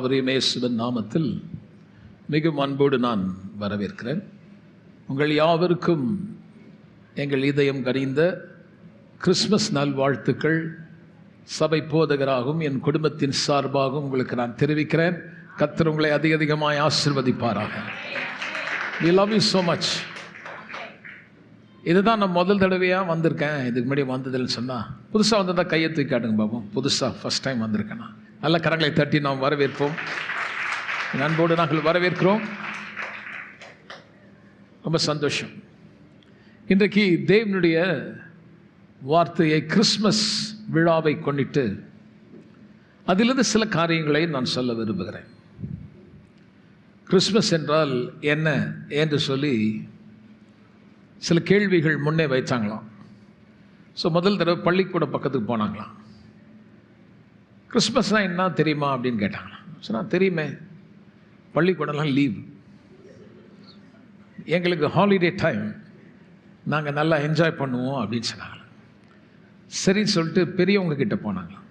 யாவரையும் இயேசுவின் நாமத்தில் மிகவும் அன்போடு நான் வரவேற்கிறேன். உங்கள் யாவருக்கும் எங்கள் இதயம் கனிந்த கிறிஸ்மஸ் நல்வாழ்த்துக்கள் சபை போதகராகவும் என் குடும்பத்தின் சார்பாகவும் உங்களுக்கு நான் தெரிவிக்கிறேன். கர்த்தர் உங்களை அதிகமாய் ஆசீர்வதிப்பாராக. We love you so much. இதுதான் நான் முதல் தடவையாக வந்திருக்கேன். இதுக்கு முன்னாடி வந்ததில்லைன்னு சொன்னால் புதுசாக வந்ததான் கையை தூக்கி காட்டுங்க பாப்போம். புதுசாக ஃபஸ்ட் டைம் வந்திருக்கேன். நான் நல்ல கரங்களை தட்டி நாம் வரவேற்போம். அன்போடு நாங்கள் வரவேற்கிறோம். ரொம்ப சந்தோஷம். இன்றைக்கு தேவனுடைய வார்த்தையை கிறிஸ்மஸ் விழாவை கொண்டிட்டு அதிலிருந்து சில காரியங்களை நான் சொல்ல விரும்புகிறேன். கிறிஸ்மஸ் என்றால் என்ன என்று சொல்லி சில கேள்விகள் முன்னே வைத்தாங்களாம். ஸோ முதல் தடவை பள்ளிக்கூட பக்கத்துக்கு போனாங்களாம். கிறிஸ்மஸ்னால் என்ன தெரியுமா அப்படின்னு கேட்டாங்களாம். சொன்னால் தெரியுமே, பள்ளிக்கூடம்லாம் லீவ், எங்களுக்கு ஹாலிடே டைம், நாங்கள் நல்லா என்ஜாய் பண்ணுவோம் அப்படின்னு சொன்னாங்களாம். சரின்னு சொல்லிட்டு பெரியவங்க கிட்ட போனாங்களாம்.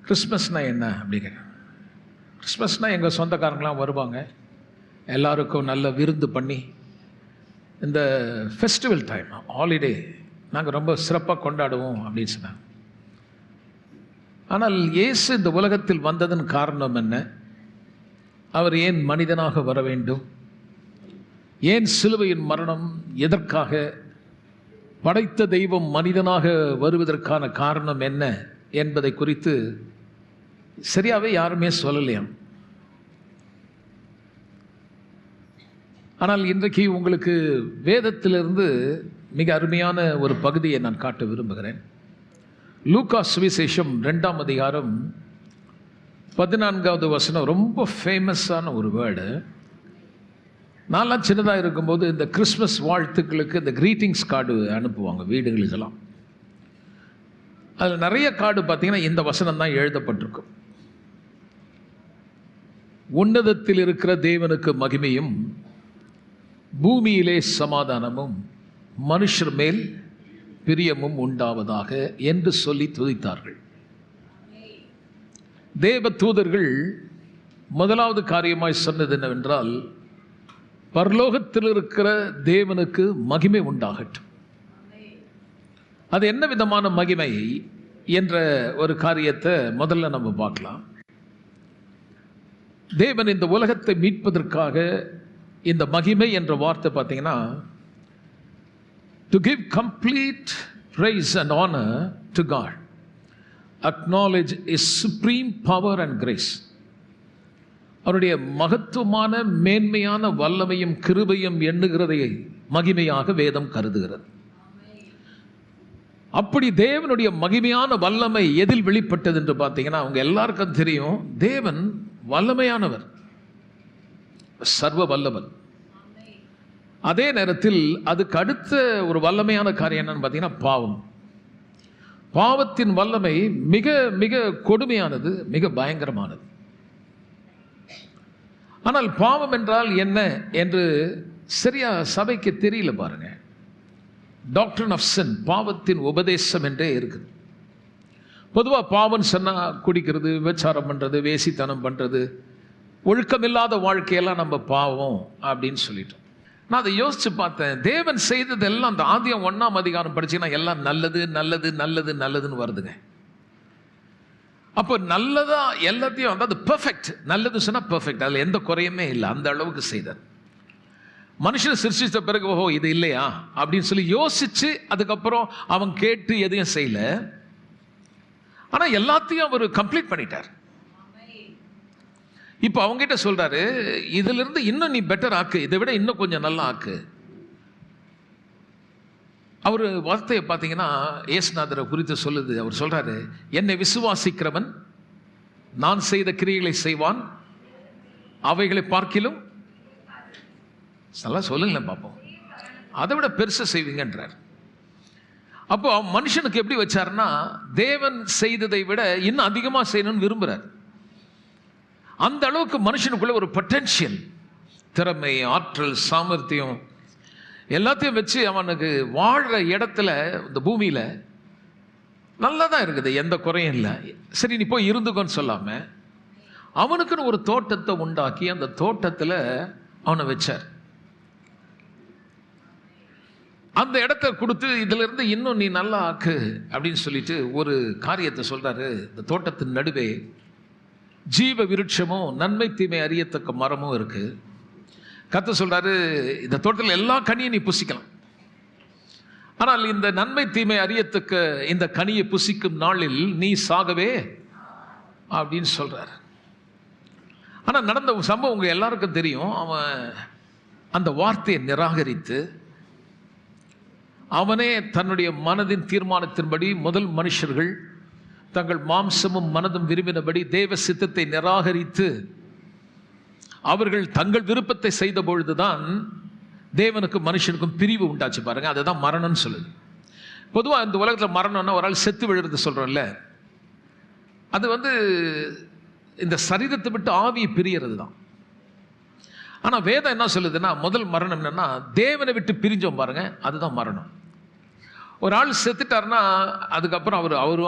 கிறிஸ்மஸ்னால் என்ன அப்படி கேட்டாங்க. கிறிஸ்மஸ்னால் எங்கள் சொந்தக்காரங்களாம் வருவாங்க, எல்லாருக்கும் நல்ல விருந்து பண்ணி இந்த ஃபெஸ்டிவல் டைம் ஹாலிடே நாங்கள் ரொம்ப சிறப்பாக கொண்டாடுவோம் அப்படின்னு சொன்னாங்க. ஆனால் இயேசு இந்த உலகத்தில் வந்ததன் காரணம் என்ன? அவர் ஏன் மனிதனாக வர வேண்டும்? ஏன் சிலுவையின் மரணம் எதற்காக? படைத்த தெய்வம் மனிதனாக வருவதற்கான காரணம் என்ன என்பதை குறித்து சரியாகவே யாருமே சொல்லலையாம். ஆனால் இன்றைக்கு உங்களுக்கு வேதத்திலிருந்து மிக அருமையான ஒரு பகுதியை நான் காட்ட விரும்புகிறேன். லூக்கா சுவிசேஷம் 2ஆம் அதிகாரம் 14வது வசனம் ரொம்ப ஃபேமஸான ஒரு வேர்டு. நான்லாம் சின்னதாக இருக்கும்போது இந்த கிறிஸ்மஸ் வாழ்த்துக்களுக்கு இந்த கிரீட்டிங்ஸ் கார்டு அனுப்புவாங்க வீடுகளுக்கெல்லாம். அதில் நிறைய கார்டு பார்த்தீங்கன்னா இந்த வசனம் தான் எழுதப்பட்டிருக்கும். உன்னதத்தில் இருக்கிற தேவனுக்கு மகிமையும் பூமியிலே சமாதானமும் மனுஷர் மேல் பிரியமும் உண்டாவதாக என்று சொல்லி துதித்தார்கள். தேவ தூதர்கள் முதலாவது காரியமாய் சொன்னது என்னவென்றால், பரலோகத்தில் இருக்கிற தேவனுக்கு மகிமை உண்டாகட்டும். அது என்ன விதமான மகிமை என்ற ஒரு காரியத்தை முதல்ல நம்ம பார்க்கலாம். தேவன் இந்த உலகத்தை மீட்பதற்காக இந்த மகிமை என்ற வார்த்தை பார்த்தீங்கன்னா, to give complete praise and honor to God, acknowledge His supreme power and grace. அவருடைய மகத்துவமான மேன்மையான வல்லமையும் கிருபையும் எண்ணுகிறதை மகிமையாக வேதம் கருதுகிறது. அப்படி தேவனுடைய மகிமையான வல்லமை எதில் வெளிப்பட்டது என்று பார்த்தீங்கன்னா, அவங்க எல்லாருக்கும் தெரியும், தேவன் வல்லமையானவர், சர்வ வல்லவர். அதே நேரத்தில் அதுக்கு அடுத்த ஒரு வல்லமையான காரியம் என்னன்னு பார்த்தீங்கன்னா பாவம். பாவத்தின் வல்லமை மிக மிக கொடுமையானது, மிக பயங்கரமானது. ஆனால் பாவம் என்றால் என்ன என்று சரியா சபைக்கு தெரியல பாருங்க. டாக்டரின் ஆஃப் சின், பாவத்தின் உபதேசம் என்றே இருக்குது. பொதுவாக பாவம் சொன்னால் குடிக்கிறது, விபச்சாரம் பண்ணுறது, வேசித்தனம் பண்ணுறது, ஒழுக்கமில்லாத வாழ்க்கையெல்லாம் நம்ம பாவம் அப்படின்னு சொல்லிட்டோம். நான் அதை யோசித்து பார்த்தேன். தேவன் செய்ததெல்லாம் அந்த ஆதியாகமம் 1ஆம் அதிகாரம் படிச்சீங்கன்னா எல்லாம் நல்லது நல்லது நல்லது நல்லதுன்னு வருதுங்க. அப்போ நல்லதா எல்லாத்தையும், அதாவது பெர்ஃபெக்ட், நல்லது சொன்னால் பெர்ஃபெக்ட், அதில் எந்த குறையுமே இல்லை, அந்த அளவுக்கு செய்தார். மனுஷனை சிருஷ்டித்த பிறகு ஓஹோ இது இல்லையா அப்படின்னு சொல்லி யோசிச்சு அதுக்கப்புறம் அவன் கேட்டு எதையும் செய்யல. ஆனால் எல்லாத்தையும் அவர் கம்ப்ளீட் பண்ணிட்டார். இப்போ அவங்ககிட்ட சொல்றாரு, இதுல இருந்து இன்னும் நீ பெட்டர் ஆக்கு, இதை விட இன்னும் கொஞ்சம் நல்லா ஆக்கு. அவர் வார்த்தையை பார்த்தீங்கன்னா இயேசுநாதரை குறித்து சொல்லுது. அவர் சொல்றாரு, என்னை விசுவாசிக்கிறவன் நான் செய்த கிரியைகளை செய்வான், அவைகளை பார்க்கிலும் நல்லா சொல்லுங்களேன் பார்ப்போம், அதை விட பெருசா செய்வீங்கன்றார். அப்போ மனுஷனுக்கு எப்படி வச்சாருன்னா, தேவன் செய்ததை விட இன்னும் அதிகமாக செய்யணும்னு விரும்புறார். அந்த அளவுக்கு மனுஷனுக்குள்ள ஒரு பொட்டென்ஷியல், திறமை, ஆற்றல், சாமர்த்தியம் எல்லாத்தையும் வச்சு அவனுக்கு வாழ்கிற இடத்துல இந்த பூமியில் நல்லா தான் இருக்குது, எந்த குறையும் இல்லை. சரி நீ போய் இருந்துக்கோன்னு சொல்லாமல் அவனுக்குன்னு ஒரு தோட்டத்தை உண்டாக்கி அந்த தோட்டத்தில் அவனை வச்சார். அந்த இடத்த கொடுத்து இதுல இருந்து இன்னும் நீ நல்லா ஆக்கு அப்படின்னு சொல்லிட்டு ஒரு காரியத்தை சொல்றாரு. இந்த தோட்டத்தின் நடுவே ஜீவ விருட்சமும் நன்மை தீமை அறியத்தக்க மரமும் இருக்கு. கர்த்தர் சொல்றாரு, இந்த தோட்டத்தில் எல்லா கனியும் நீ புசிக்கலாம், ஆனால் இந்த நன்மை தீமை அறியத்தக்க இந்த கனியை புசிக்கும் நாளில் நீ சாகவே அப்படின்னு சொல்றாரு. ஆனா நடந்த சம்பவம் உங்க எல்லாருக்கும் தெரியும். அவன் அந்த வார்த்தையை நிராகரித்து அவனே தன்னுடைய மனதின் தீர்மானத்தின்படி முதல் மனுஷர்கள் தங்கள் மாம்சமும் மனதும் விரும்பினபடி தேவ சித்தத்தை நிராகரித்து அவர்கள் தங்கள் விருப்பத்தை செய்த பொழுதுதான் தேவனுக்கும் மனுஷனுக்கும் பிரிவு உண்டாச்சு. பாருங்க, அதுதான் மரணம்னு சொல்லுது. பொதுவாக இந்த உலகத்தில் மரணம்னா ஒரு ஆள் செத்து விழுறது சொல்றோம்ல, அது இந்த சரீரத்தை விட்டு ஆவியை பிரியறது தான். ஆனால் வேதம் என்ன சொல்லுதுன்னா, முதல் மரணம் என்னன்னா தேவனை விட்டு பிரிஞ்சோம் பாருங்க, அதுதான் மரணம். ஒரு ஆள் செத்துட்டாருன்னா அதுக்கப்புறம்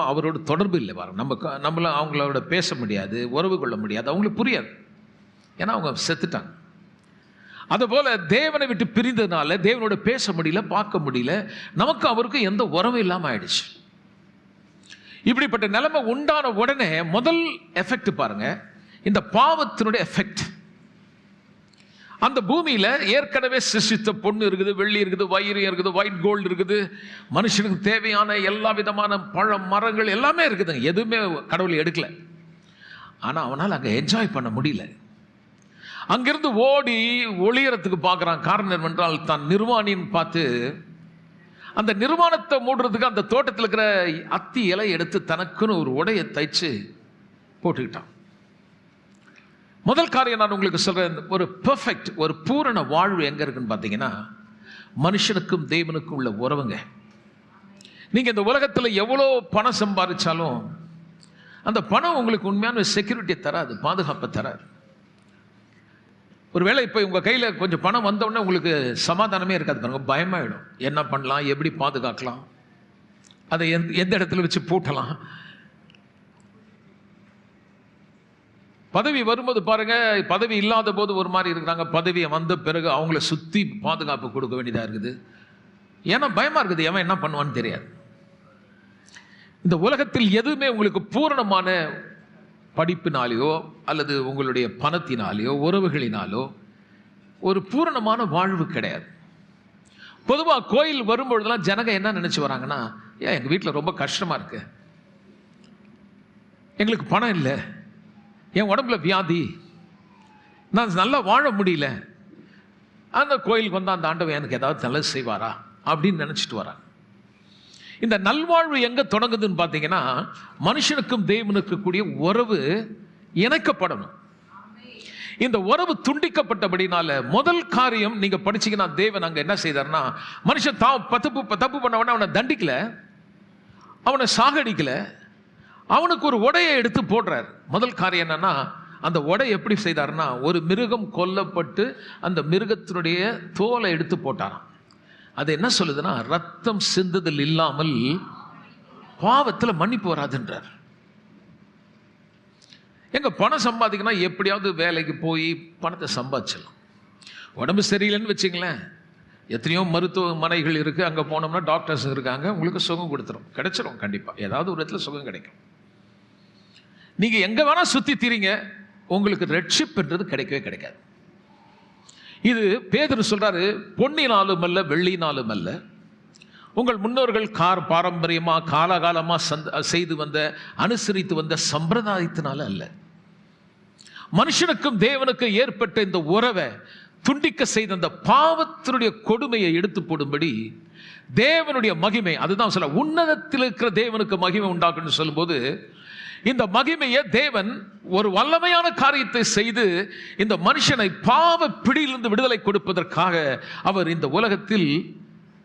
அவரோட தொடர்பு இல்லை பாருங்க. நம்மள அவங்களோட பேச முடியாது, உறவு கொள்ள முடியாது, அவங்களுக்கு புரியாது, ஏன்னா அவங்க செத்துட்டாங்க. அதுபோல தேவனை விட்டு பிரிந்ததுனால தேவனோட பேச முடியல, பார்க்க முடியல, நமக்கு அவருக்கு எந்த உறவும் இல்லாமல் ஆயிடுச்சு. இப்படிப்பட்ட நிலைமை உண்டான உடனே முதல் எஃபெக்ட் பாருங்க, இந்த பாவத்தினுடைய எஃபெக்ட். அந்த பூமியில ஏற்கனவே சிருஷ்டித்த பொண்ணு இருக்குது, வெள்ளி இருக்குது, வைரம் இருக்குது, ஒயிட் கோல்டு இருக்குது, மனுஷனுக்கு தேவையான எல்லா விதமான பழம் மரங்கள் எல்லாமே இருக்குதுங்க. எதுவுமே கடவுள் எடுக்கல. ஆனா அவனால் அங்க என்ஜாய் பண்ண முடியல. அங்கிருந்து ஓடி ஒளியறதுக்கு பார்க்குறான். காரணம் என்னவென்றால் தான் நிர்வாணின்னு பார்த்து அந்த நிர்வாணத்தை மூடுறதுக்கு அந்த தோட்டத்தில் இருக்கிற அத்தி இலை எடுத்து தனக்குன்னு ஒரு உடையை தைச்சு போட்டுக்கிட்டான். முதல் காரியம் நான் உங்களுக்கு சொல்றேன், ஒரு பெர்ஃபெக்ட், ஒரு பூரண வாழ்வு எங்க இருக்குன்னு பார்த்தீங்கன்னா மனுஷனுக்கும் தேவனுக்கும் உள்ள உறவுங்க. நீங்க இந்த உலகத்தில் எவ்வளோ பணம் சம்பாதிச்சாலும் அந்த பணம் உங்களுக்கு உண்மையான செக்யூரிட்டி தராது, பாதுகாப்பை தராது. ஒருவேளை இப்போ உங்கள் கையில் கொஞ்சம் பணம் வந்தவுடனே உங்களுக்கு சமாதானமே இருக்காது பாருங்க, பயமாயிடும். என்ன பண்ணலாம், எப்படி பாதுகாக்கலாம், அதை எந்த இடத்துல வச்சு பூட்டலாம். பதவி வரும்போது பாருங்க, பதவி இல்லாத போது ஒரு மாதிரி இருக்கிறாங்க, பதவியை வந்த பிறகு அவங்கள சுற்றி பாதுகாப்பு கொடுக்க வேண்டியதாக இருக்குது. ஏன்னா பயமாக இருக்குது, எவன் என்ன பண்ணுவான்னு தெரியாது. இந்த உலகத்தில் எதுவுமே உங்களுக்கு பூரணமான படிப்பினாலேயோ அல்லது உங்களுடைய பணத்தினாலேயோ உறவுகளினாலோ ஒரு பூரணமான வாழ்வு கிடையாது. பொதுவாக கோயில் வரும்பொழுதெல்லாம் ஜனங்க என்ன நினைச்சு வராங்கன்னா, ஏன் எங்கள் வீட்டில் ரொம்ப கஷ்டமா இருக்கு, எங்களுக்கு பணம் இல்லை, என் உடம்புல வியாதி, நான் நல்லா வாழ முடியல, அந்த கோயிலுக்கு வந்தால் அந்த ஆண்டவன் எனக்கு ஏதாவது நல்லது செய்வாரா அப்படின்னு நினச்சிட்டு வராங்க. இந்த நல்வாழ்வு எங்கே தொடங்குதுன்னு பார்த்தீங்கன்னா மனுஷனுக்கும் தேவனுக்கு கூடிய உறவு இணைக்கப்படணும். இந்த உறவு துண்டிக்கப்பட்டபடினால முதல் காரியம் நீங்கள் படிச்சீங்கன்னா தேவன் அங்கே என்ன செய்தார்னா, மனுஷன் தப்பு பண்ணவன அவனை தண்டிக்கல, அவனை சாகடிக்கல, அவனுக்கு ஒரு உடையை எடுத்து போடுறார். முதல் காரியம் என்னன்னா, அந்த உடை எப்படி செய்தார்னா, ஒரு மிருகம் கொல்லப்பட்டு அந்த மிருகத்தினுடைய தோலை எடுத்து போட்டாராம். அது என்ன சொல்லுதுன்னா, ரத்தம் சிந்துதல் இல்லாமல் பாவத்தில் மன்னிப்பு வராதுன்றார். எங்க பணம் சம்பாதிக்கணும், எப்படியாவது வேலைக்கு போய் பணத்தை சம்பாதிச்சிடலாம். உடம்பு சரியில்லைன்னு வச்சுங்களேன், எத்தனையோ மருத்துவமனைகள் இருக்கு, அங்கே போனோம்னா டாக்டர்ஸ் இருக்காங்க, உங்களுக்கு சுகம் கிடைச்சிரும். கண்டிப்பாக ஏதாவது ஒரு இடத்துல சுகம் கிடைக்கும். நீங்க எங்க வேணா சுத்தி தீரீங்க, உங்களுக்கு ரட்சிப்புன்றது கிடைக்கவே கிடைக்காது. இது பேதுரு சொல்றாரு, பொன்னினாலும் அல்ல வெள்ளினாலும் அல்ல, உங்கள் முன்னோர்கள் பாரம்பரியமா காலகாலமா செய்து வந்த அனுசரித்து வந்த சம்பிரதாயத்தினால அல்ல, மனுஷனுக்கும் தேவனுக்கும் ஏற்பட்ட இந்த உறவை துண்டிக்க செய்த அந்த பாவத்தினுடைய கொடுமையை எடுத்து போடும்படி தேவனுடைய மகிமை, அதுதான் சொல்ல உன்னதத்தில் இருக்கிற தேவனுக்கு மகிமை உண்டாக்குன்னு சொல்லும்போது, இந்த மகிமையை தேவன் ஒரு வல்லமையான காரியத்தை செய்து இந்த மனுஷனை பாவ பிடியிலிருந்து விடுதலை கொடுப்பதற்காக அவர் இந்த உலகத்தில்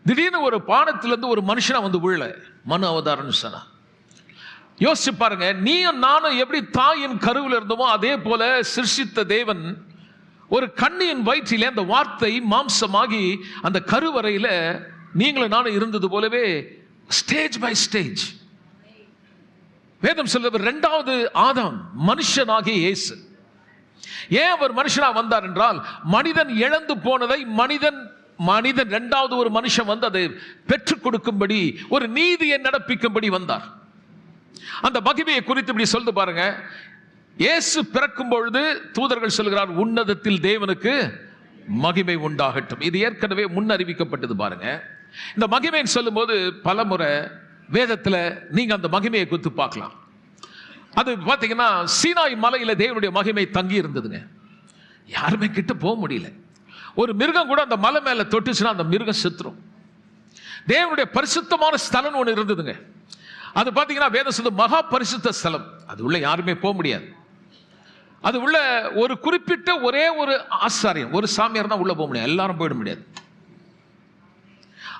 திடீர்னு ஒரு பானத்திலிருந்து ஒரு மனுஷனா வந்து விழல, மனு அவதாரம் சொன்னா. யோசிச்சு பாருங்க, நீயும் நானும் எப்படி தாயின் கருவில் இருந்தோமோ அதே போல சிருஷ்டித்த தேவன் ஒரு கண்ணியின் வயிற்றிலே அந்த வார்த்தை மாம்சமாகி அந்த கருவறையில நீங்களும் நானும் இருந்தது போலவே ஸ்டேஜ் பை ஸ்டேஜ் வேதம் சொல்லுவது இரண்டாவது ஆதாம் மனுஷனாகிய இயேசு ஏன் அவர் மனுஷனா வந்தார் என்றால், மனிதன் இழந்து போனதை மனிதன் இரண்டாவது ஒரு மனுஷன் வந்து அதை பெற்றுக் கொடுக்கும்படி, ஒரு நீதியை நடப்பிக்கும்படி வந்தார். அந்த மகிமையை குறித்து இப்படி சொல்லுது பாருங்க. இயேசு பிறக்கும் பொழுது தூதர்கள் சொல்கிறார், உன்னதத்தில் தேவனுக்கு மகிமை உண்டாகட்டும். இது ஏற்கனவே முன்னறிவிக்கப்பட்டது பாருங்க. இந்த மகிமைன்னு சொல்லும் போது பல முறை வேதத்தில் நீங்க அந்த மகிமையை குறித்து பார்க்கலாம். அது பார்த்தீங்கன்னா, சீனாய் மலையில தேவனுடைய மகிமை தங்கி இருந்ததுங்க. யாருமே கிட்ட போக முடியல. ஒரு மிருகம் கூட அந்த மலை மேல தொட்டுச்சுன்னா அந்த மிருகம் செத்துரும். தேவனுடைய பரிசுத்தமான ஸ்தலம் ஒன்று இருந்ததுங்க. அது பார்த்தீங்கன்னா வேதம் சொல்லுது மகா பரிசுத்த ஸ்தலம். அது உள்ள யாருமே போக முடியாது. அது உள்ள ஒரு குறிப்பிட்ட ஒரே ஒரு ஆசாரியம், ஒரு சாமியார் தான் உள்ள போக முடியும். எல்லாரும் போயிட முடியாது.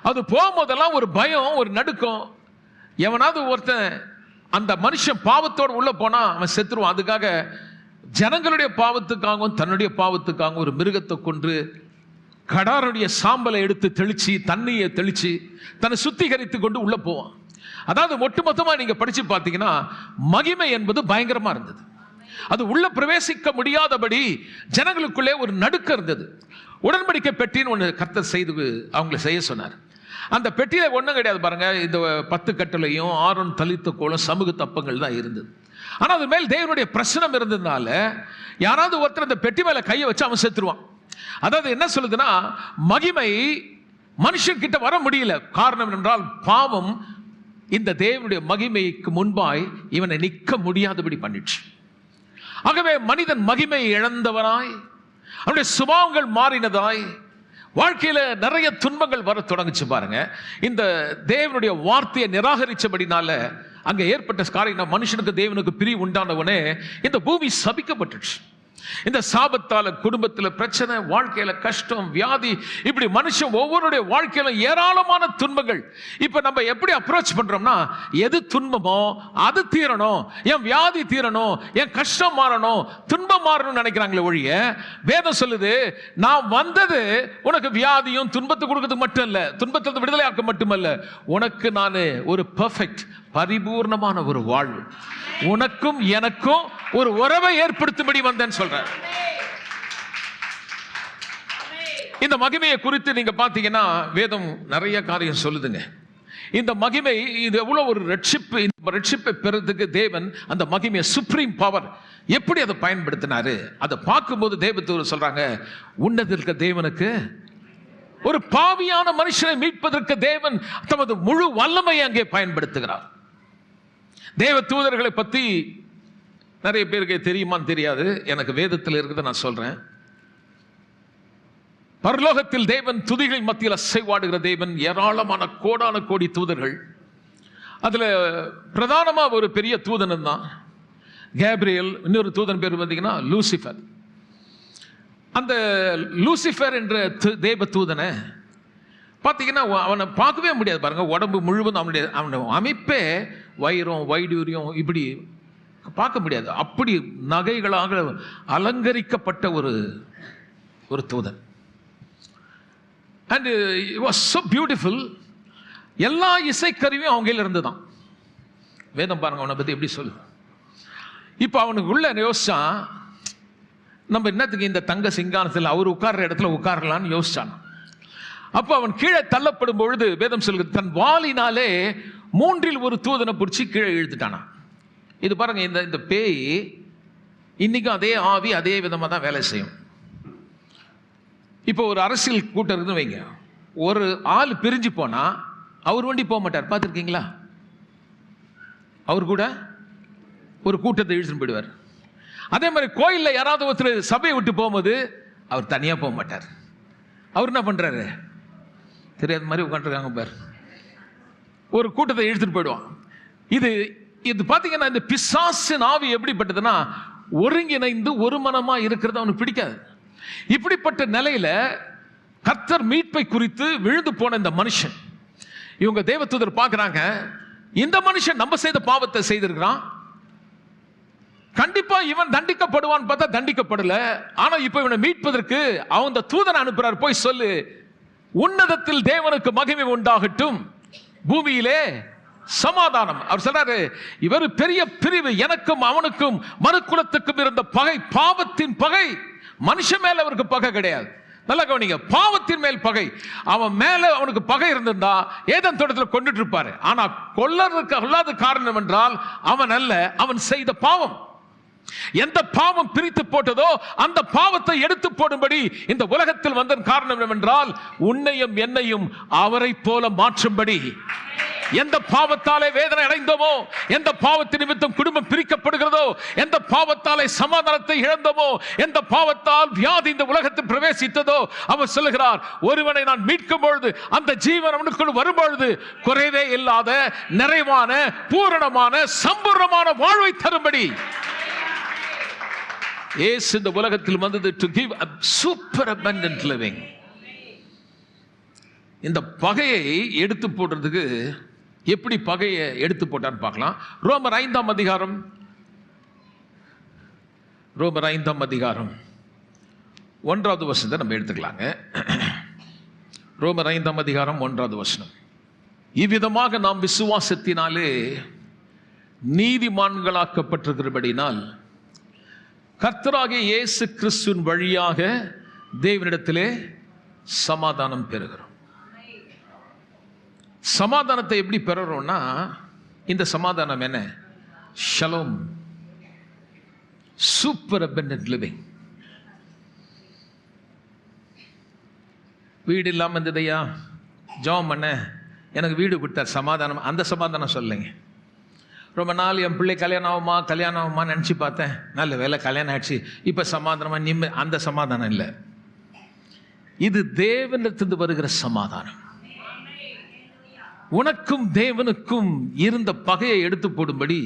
அது போகும்போதெல்லாம் ஒரு பயம், ஒரு நடுக்கம். எவனாவது ஒருத்தன் அந்த மனுஷன் பாவத்தோடு உள்ள போனா அவன் செத்துருவான். அதுக்காக ஜனங்களுடைய பாவத்துக்காகவும் தன்னுடைய பாவத்துக்காகவும் ஒரு மிருகத்தை கொன்று கடாருடைய சாம்பலை எடுத்து தெளிச்சு, தண்ணியை தெளிச்சு தன்னை சுத்திகரித்து கொண்டு உள்ள போவான். அதாவது ஒட்டுமொத்தமா நீங்க படிச்சு பார்த்தீங்கன்னா மகிமை என்பது பயங்கரமா இருந்தது. அது உள்ள பிரவேசிக்க முடியாதபடி ஜனங்களுக்குள்ளே ஒரு நடுக்கம் இருந்தது. உடன்படிக்கை பெட்டின்னு ஒன்று கர்த்தர் செய்து அவங்களை செய்ய சொன்னார். அந்த பெட்டியில ஒன்றும் கிடையாது பாருங்க. இந்த 10 கட்டளையும் 6 தளித்த கோலம் சமூக தப்பங்கள் தான் இருந்தது. ஆனால் அது மேல் தேவனுடைய பிரசனம் இருந்ததுனால யாராவது ஒருத்தர் அந்த பெட்டி மேல கையை வச்சு அவன் செத்துருவான். அதாவது என்ன சொல்லுதுன்னா, மகிமை மனுஷன் கிட்ட வர முடியல. காரணம் என்றால் பாவம் இந்த தேவனுடைய மகிமைக்கு முன்பாய் இவனை நிற்க முடியாதபடி பண்ணிடுச்சு. ஆகவே மனிதன் மகிமை இழந்தவனாய், அவனுடைய சுபாவங்கள் மாறினதாய், வாழ்க்கையில நிறைய துன்பங்கள் வர தொடங்குச்சு பாருங்க. இந்த தேவனுடைய வார்த்தையை நிராகரிச்சபடினால அங்க ஏற்பட்ட காரியம், மனுஷனுக்கு தேவனுக்கு பிரிவு உண்டானவனே இந்த பூமி சபிக்கப்பட்டுச்சு. இந்த சாபத்தால குடும்பத்தில் பிரச்சனை, வாழ்க்கையில கஷ்டம், வியாதி, இப்படி மனுஷன் ஒவ்வொருடைய வாழ்க்கையில ஏராளமான துன்பங்கள். இப்ப நம்ம எப்படி அப்ரோச் பண்றோம்னா, எது துன்பமோ அது தீரணும், என் வியாதி தீரணும், என் கஷ்டம் மாறணும், துன்பம் மாறணும்னு நினைக்கிறாங்களே ஒழிய, வேதம் சொல்லுது நான் வந்தது உனக்கு வியாதியும் துன்பத்தை கொடுக்கிறது மட்டும் இல்ல, துன்பத்தை விடுதலை ஆக்க மட்டுமல்ல, உனக்கு நான் ஒரு பெர்ஃபெக்ட் பரிபூர்ணமான ஒரு வாழ்வு, உனக்கும் எனக்கும் ஒரு உறவை ஏற்படுத்தும்படி வந்தேன்னு சொல்றார். இந்த மகிமையை குறித்து நீங்க பாத்தீங்கன்னா வேதம் நிறைய காரியம் சொல்லுதுங்க. இந்த மகிமை இது எவ்வளவு ஒரு ரட்சிப்பு. இந்த ரட்சிப்பை பெறதுக்கு தேவன் அந்த மகிமையை, சுப்ரீம் பவர் எப்படி அதை பயன்படுத்தினாரு அதை பார்க்கும்போது தேவதூதர் சொல்றாங்க, உன்னதத்திற்கு தேவனுக்கு ஒரு பாவியான மனுஷனை மீட்பதற்கு தேவன் தமது முழு வல்லமையை அங்கே பயன்படுத்துகிறார். தேவ தூதர்களை பற்றி நிறைய பேருக்கு தெரியுமான்னு தெரியாது. எனக்கு வேதத்தில் இருக்கிறத நான் சொல்றேன். பரலோகத்தில் தேவன் துதிகள் மத்தியில் அசைவாடுகிற தேவன், ஏராளமான கோடான கோடி தூதர்கள். அதுல பிரதானமா ஒரு பெரிய தூதன் தான் கேப்ரியல். இன்னொரு தூதன் பேர் பார்த்தீங்கன்னா லூசிஃபர். அந்த லூசிஃபர் என்ற தேவ தூதனை பார்த்தீங்கன்னா அவனை பார்க்கவே முடியாது பாருங்க. உடம்பு முழுவதும் அவனுடைய அமைப்பே வைரம், வைடூரியம், இப்படி பார்க்க முடியாது. அப்படி நகைகளாக அலங்கரிக்கப்பட்ட ஒரு தூதன். And it was so beautiful. எல்லா இசைக்கருவியும் அவங்கள இருந்து தான். வேதம் பாருங்க அவனை பத்தி எப்படி சொல்லு. இப்போ அவனுக்கு உள்ள யோசிச்சான், நம்ம என்னத்துக்கு இந்த தங்க சிங்கானத்தில் அவர் உட்கார்ற இடத்துல உட்காரலான்னு யோசிச்சான். அப்போ அவன் கீழே தள்ளப்படும் பொழுது வேதம் சொல்லுது, தன் வாளினாலே 3 தூதனை பிடிச்சி கீழே இழுத்துட்டானா. இது பாருங்க, இந்த பேய் இன்னைக்கும் அதே ஆவி அதே விதமாக தான் வேலை செய்யும். இப்போ ஒரு அரசியல் கூட்டம் இருக்குன்னு வைங்க, ஒரு ஆள் பிரிஞ்சு போனா அவர் வண்டி போக மாட்டார், பார்த்துருக்கீங்களா? அவர் கூட ஒரு கூட்டத்தை இழுத்துட்டு போயிடுவார். அதே மாதிரி கோயிலில் யாராவது ஒருத்தர் சபையை விட்டு போகும்போது அவர் தனியாக போக மாட்டார். அவர் என்ன பண்றாரு தெரியாத மாதிரி உட்காந்துருக்காங்க பார், ஒரு கூட்டத்தை இழுத்துட்டு போயிடுவான். இது பார்த்தீங்கன்னா இந்த பிசாசின் ஆவி எப்படிப்பட்டதுன்னா, ஒருங்கிணைந்து ஒரு மனமா இருக்கிறது அவனுக்கு பிடிக்காது. இப்படிப்பட்ட நிலையில கர்த்தர் மீட்பை குறித்து விழுந்து போன இந்த மனுஷன், இவங்க தேவதூதர் பார்க்கறாங்க, இந்த மனுஷன் நம்ம செய்த பாவத்தை செய்திருக்கிறான், கண்டிப்பா இவன் தண்டிக்கப்படுவான் பார்த்தா தண்டிக்கப்படல. ஆனா இப்ப இவனை மீட்பதற்கு அவன் தூதனை அனுப்புறார், போய் சொல்லு, உன்னதத்தில் தேவனுக்கு மகிமை உண்டாகட்டும், பூமியிலே சமாதானம். அவர் சொல்றாரு, இவர் பெரிய பிரிவு, எனக்கும் அவனுக்கும் மனுக்குலத்துக்கும் இருந்த பகை, பாவத்தின் பகை. மனுஷன் மேல அவருக்கு பகை கிடையாது. நல்லா கவனிங்க, பாவத்தின் மேல் பகை. அவன் மேல அவனுக்கு பகை இருந்திருந்தா ஏதேன் தோட்டத்தில் கொண்டுட்டு இருப்பாரு. ஆனா கொல்லாத காரணம் என்றால் அவன் அல்ல, அவன் செய்த பாவம். எந்த பாவம் பிரித்து போட்டதோ அந்த பாவத்தை எடுத்து போடும்படி இந்த உலகத்தில் வந்த காரணம் என்னவென்றால், உன்னையும் என்னையும் அவரை போல மாற்றும்படி. எந்த பாவத்தாலே வேதனை அடைந்தோமோ, எந்த பாவத்தின் நிமித்தம் குடும்பம் பிரிக்கப்படுகிறதோ, எந்த பாவத்தாலே சமாதானத்தை இழந்தோமோ, எந்த பாவத்தால் வியாதி இந்த உலகத்தில் பிரவேசித்ததோ, அவர் சொல்லுகிறார், ஒருவனை நான் மீட்கும் பொழுது அந்த ஜீவன் அவனுக்குள் வரும்பொழுது குறைவே இல்லாத நிறைவான பூரணமான சம்பூர்ணமான வாழ்வை தரும்படி இயேசு இந்த உலகத்தில் வந்தது to give a super abundant living. இந்த பகையை எடுத்து போடுறதுக்கு எப்படி பகையை எடுத்து போட்டான்னு பார்க்கலாம். ரோமர் 5ஆம் அதிகாரம், ரோமர் 5ஆம் அதிகாரம் 1வது வசனத்தை நம்ம எடுத்துக்கலாங்க. ரோமர் 5ஆம் அதிகாரம் 1வது வசனம். இவ்விதமாக நாம் விசுவாசத்தினாலே நீதிமான்களாக்கப்பட்டிருக்கிறபடினால் கர்த்தராகிய இயேசு கிறிஸ்துவின் வழியாக தேவனிடத்திலே சமாதானம் பெறுகிறோம். சமாதானத்தை எப்படி பெறுறோம்னா, இந்த சமாதானம் என்ன? Shalom, super abundant living. வீடு இல்லாமல் இருந்ததையா ஜெபம் பண்ண, எனக்கு வீடு கொடுத்தார், சமாதானம். அந்த சமாதானம் சொல்லுங்க. ரொம்ப நாள் என் பிள்ளை கல்யாணம் ஆகுமா நினச்சி பார்த்தேன், நல்ல வேலை கல்யாணம் ஆயிடுச்சு, இப்போ சமாதானமாக அந்த சமாதானம் இல்லை. இது தேவனிடத்திலிருந்து வருகிற சமாதானம். உனக்கும் தேவனுக்கும் இருந்த பகையை எடுத்து போடும்படி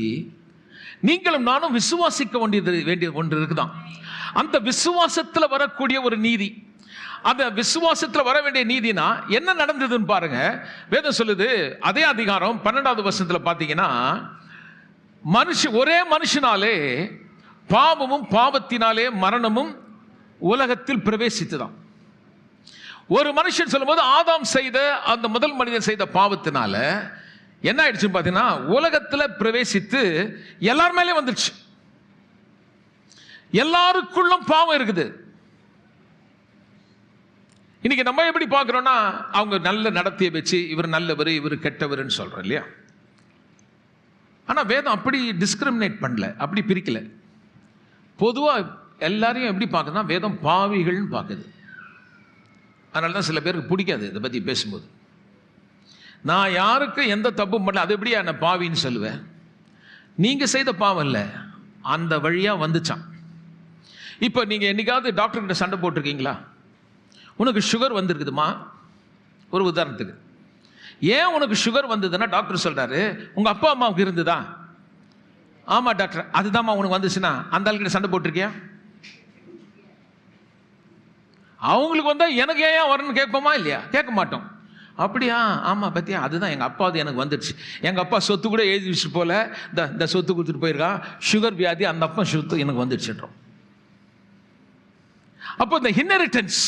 நீங்களும் நானும் விசுவாசிக்க வேண்டிய ஒன்று இருக்குதான். அந்த விசுவாசத்தில் வரக்கூடிய ஒரு நீதி, அந்த விசுவாசத்தில் வர வேண்டிய நீதினா என்ன நடந்ததுன்னு பாருங்க. வேதம் சொல்லுது, அதே அதிகாரம் 12வது வசனத்தில் பார்த்தீங்கன்னா, ஒரே மனுஷனாலே பாவமும் பாவத்தினாலே மரணமும் உலகத்தில் பிரவேசித்துதான். ஒரு மனுஷன் சொல்லும்போது ஆதாம் செய்த அந்த முதல் மனிதன் செய்த பாவத்தினால என்ன ஆயிடுச்சுன்னு பார்த்தீங்கன்னா, உலகத்தில் பிரவேசித்து எல்லார் மேலே வந்துருச்சு. எல்லாருக்குள்ளும் பாவம் இருக்குது. இன்னைக்கு நம்ம எப்படி பார்க்கிறோம்னா, அவங்க நல்ல நடத்திய வச்சு இவர் நல்லவர் இவர் கெட்டவர்னு சொல்றோம் இல்லையா? ஆனால் வேதம் அப்படி டிஸ்கிரிமினேட் பண்ணல, அப்படி பிரிக்கல. பொதுவாக எல்லாரையும் எப்படி பார்க்குதுன்னா, வேதம் பாவிகள்னு பார்க்குது. அதனால தான் சில பேருக்கு பிடிக்காது இதை பற்றி பேசும்போது. நான் யாருக்கு எந்த தப்பும் பண்ணல, அது எப்படியா என்ன பாவின்னு சொல்லுவேன்? நீங்கள் செய்த பாவம் இல்லை, அந்த வழியாக வந்துச்சான். இப்போ நீங்கள் என்னைக்காவது டாக்டர்கிட்ட சண்டை போட்டிருக்கீங்களா? உனக்கு சுகர் வந்திருக்குதுமா, ஒரு உதாரணத்துக்கு. ஏன் உனக்கு சுகர் வந்ததுன்னா டாக்டர் சொல்கிறாரு, உங்கள் அப்பா அம்மாவுக்கு இருந்துதா? ஆமாம் டாக்டர், அதுதான்மா உனக்கு வந்துச்சுன்னா அந்த ஆளுக்கிட்ட சண்டை போட்டிருக்கியா? அவங்களுக்கு வந்தால் எனக்கு ஏன் வரணும்னு கேட்போமா இல்லையா? கேட்க மாட்டோம். அப்படியா? ஆமாம் பத்தியா, அதுதான் எங்கள் அப்பாவது எனக்கு வந்துடுச்சு. எங்கள் அப்பா சொத்து கூட எழுதி வச்சுட்டு போல, இந்த சொத்து கொடுத்துட்டு போயிருக்கான், சுகர் வியாதி, அந்த அப்பா சொத்து எனக்கு வந்துடுச்சுன்றோம். அப்போ இந்த இன்ஹெரிட்டன்ஸ்,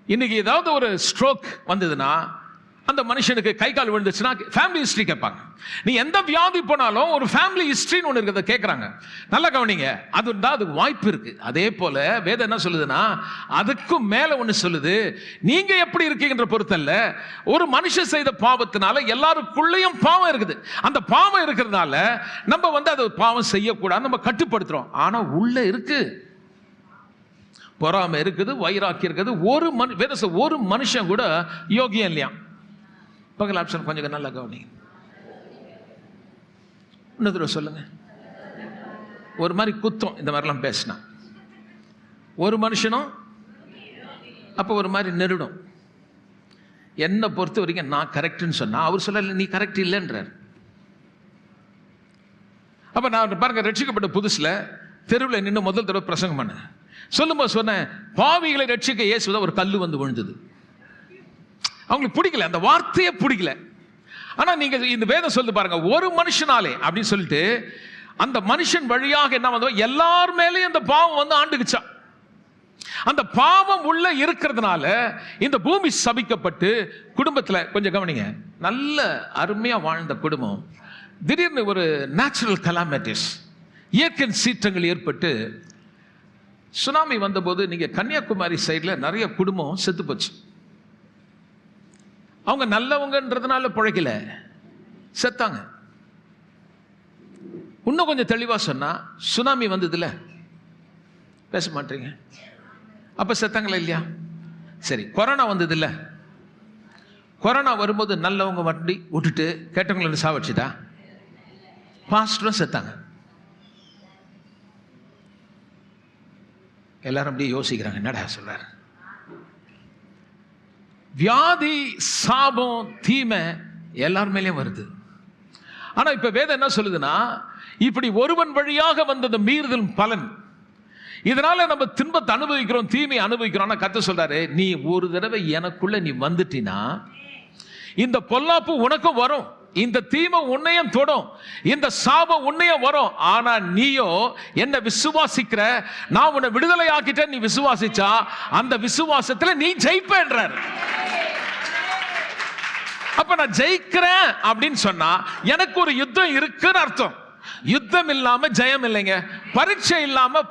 இன்னைக்கு ஏதாவது ஒரு ஸ்ட்ரோக் வந்ததுன்னா, அந்த மனுஷனுக்கு கை கால் விழுந்துச்சுன்னா ஃபேமிலி ஹிஸ்ட்ரி கேட்பாங்க. நீ எந்த வியாதி போனாலும் ஒரு ஃபேமிலி ஹிஸ்ட்ரின்னு ஒன்று இருக்கிறத கேட்குறாங்க. நல்லா கவனிங்க, அது தான் அதுக்கு வாய்ப்பு இருக்கு. அதே போல வேதம் என்ன சொல்லுதுன்னா, அதுக்கும் மேலே ஒன்று சொல்லுது, நீங்க எப்படி இருக்கீங்கன்ற பொறுத்தல்ல, ஒரு மனுஷன் செய்த பாவத்தினால எல்லாருக்குள்ளேயும் பாவம் இருக்குது. அந்த பாவம் இருக்கிறதுனால நம்ம அது பாவம் செய்யக்கூடாது நம்ம கட்டுப்படுத்துறோம். ஆனால் உள்ள இருக்கு பொறாமை இருக்குது, வைராக்கியம் இருக்குது. ஒரு மனுஷன் கூட யோகியம் இல்லையா? பகல் ஆப்ஷன் கொஞ்சம் நல்லா கவனிங்க. இன்னொரு சொல்லுங்க. ஒரு மாதிரி குத்தம் இந்த மாதிரிலாம் பேசினா ஒரு மனுஷனும் அப்போ ஒரு மாதிரி நெருடும். என்னை பொறுத்த வரைக்கும் நான் கரெக்டுன்னு சொன்னா அவர் சொல்லல நீ கரெக்ட் இல்லைன்றார். அப்போ நான் பாருங்க, ரட்சிக்கப்பட்ட புதுசில் தெருவில் நின்று முதல் தடவை பிரசங்கம் பண்ண சொல்லும்போது சொன்னேன், பாவிகளை ரட்சிக்க இயேசுதான் ஒரு கல்லு வந்து விழுந்தது. அவங்களுக்கு பிடிக்கல, அந்த வார்த்தையே பிடிக்கல. ஆனா நீங்க இந்த வேதம் சொல்லி பாருங்க, ஒரு மனுஷனாலே அப்படின்னு சொல்லிட்டு அந்த மனுஷன் வழியாக என்ன வந்தோம், எல்லார் மேலேயும் அந்த பாவம் வந்து ஆண்டுக்குச்சா. அந்த பாவம் உள்ள இருக்கிறதுனால இந்த பூமி சபிக்கப்பட்டு குடும்பத்தில் கொஞ்சம் கவனிங்க, நல்ல அருமையாக வாழ்ந்த குடும்பம் திடீர்னு ஒரு நேச்சுரல் கலாமிட்டிஸ், இயற்கை சீற்றங்கள் ஏற்பட்டு சுனாமி வந்தபோது நீங்கள் கன்னியாகுமரி சைடில் நிறைய குடும்பம் செத்து போச்சு. அவங்க நல்லவங்கன்றதுனால பிழைக்கல, செத்தாங்க. இன்னும் கொஞ்சம் தெளிவாக சொன்னால், சுனாமி வந்ததில்ல, பேச மாட்டீங்க, அப்போ செத்தாங்களா இல்லையா? சரி, கொரோனா வந்ததில்ல, கொரோனா வரும்போது நல்லவங்க வண்டி விட்டுட்டு கேட்டவங்களை சாவடிச்சுதா? பாஸ்டரும் செத்தாங்க. எல்லாரும் அப்படியே யோசிக்கிறாங்க, என்னடா சொல்றாரு? வியாதி, சாபம், தீமை எல்லார் மேலேயும் வருது. ஆனா இப்ப வேதம் என்ன சொல்லுதுன்னா, இப்படி ஒருவன் வழியாக வந்தது மீறுதல் பலன். இதனால நம்ம துன்பத்தை அனுபவிக்கிறோம், தீமை அனுபவிக்கிறோம். கர்த்தர் சொல்றாரு, நீ ஒரு தடவை எனக்குள்ள நீ வந்துட்டினா இந்த பொல்லாப்பு உனக்கும் வரும், இந்த தீமை உன்னையும் தொடும், இந்த சாபம் உன்னையும் வரும். ஆனா நீயோ என்ன விசுவாசிக்கிற, நான் உன்னை விடுதலை ஆக்கிட்டேன், நீ விசுவாசிச்சா அந்த விசுவாசத்துல நீ ஜெயிப்பேன்றார். அப்ப நான் ஜெயிக்கிறேன் அப்படின்னு சொன்னா எனக்கு ஒரு யுத்தம் இருக்குன்னு அர்த்தம். யுத்தம் இல்லாம ஜெயம் இல்லைங்க. பரீட்சை இல்லாம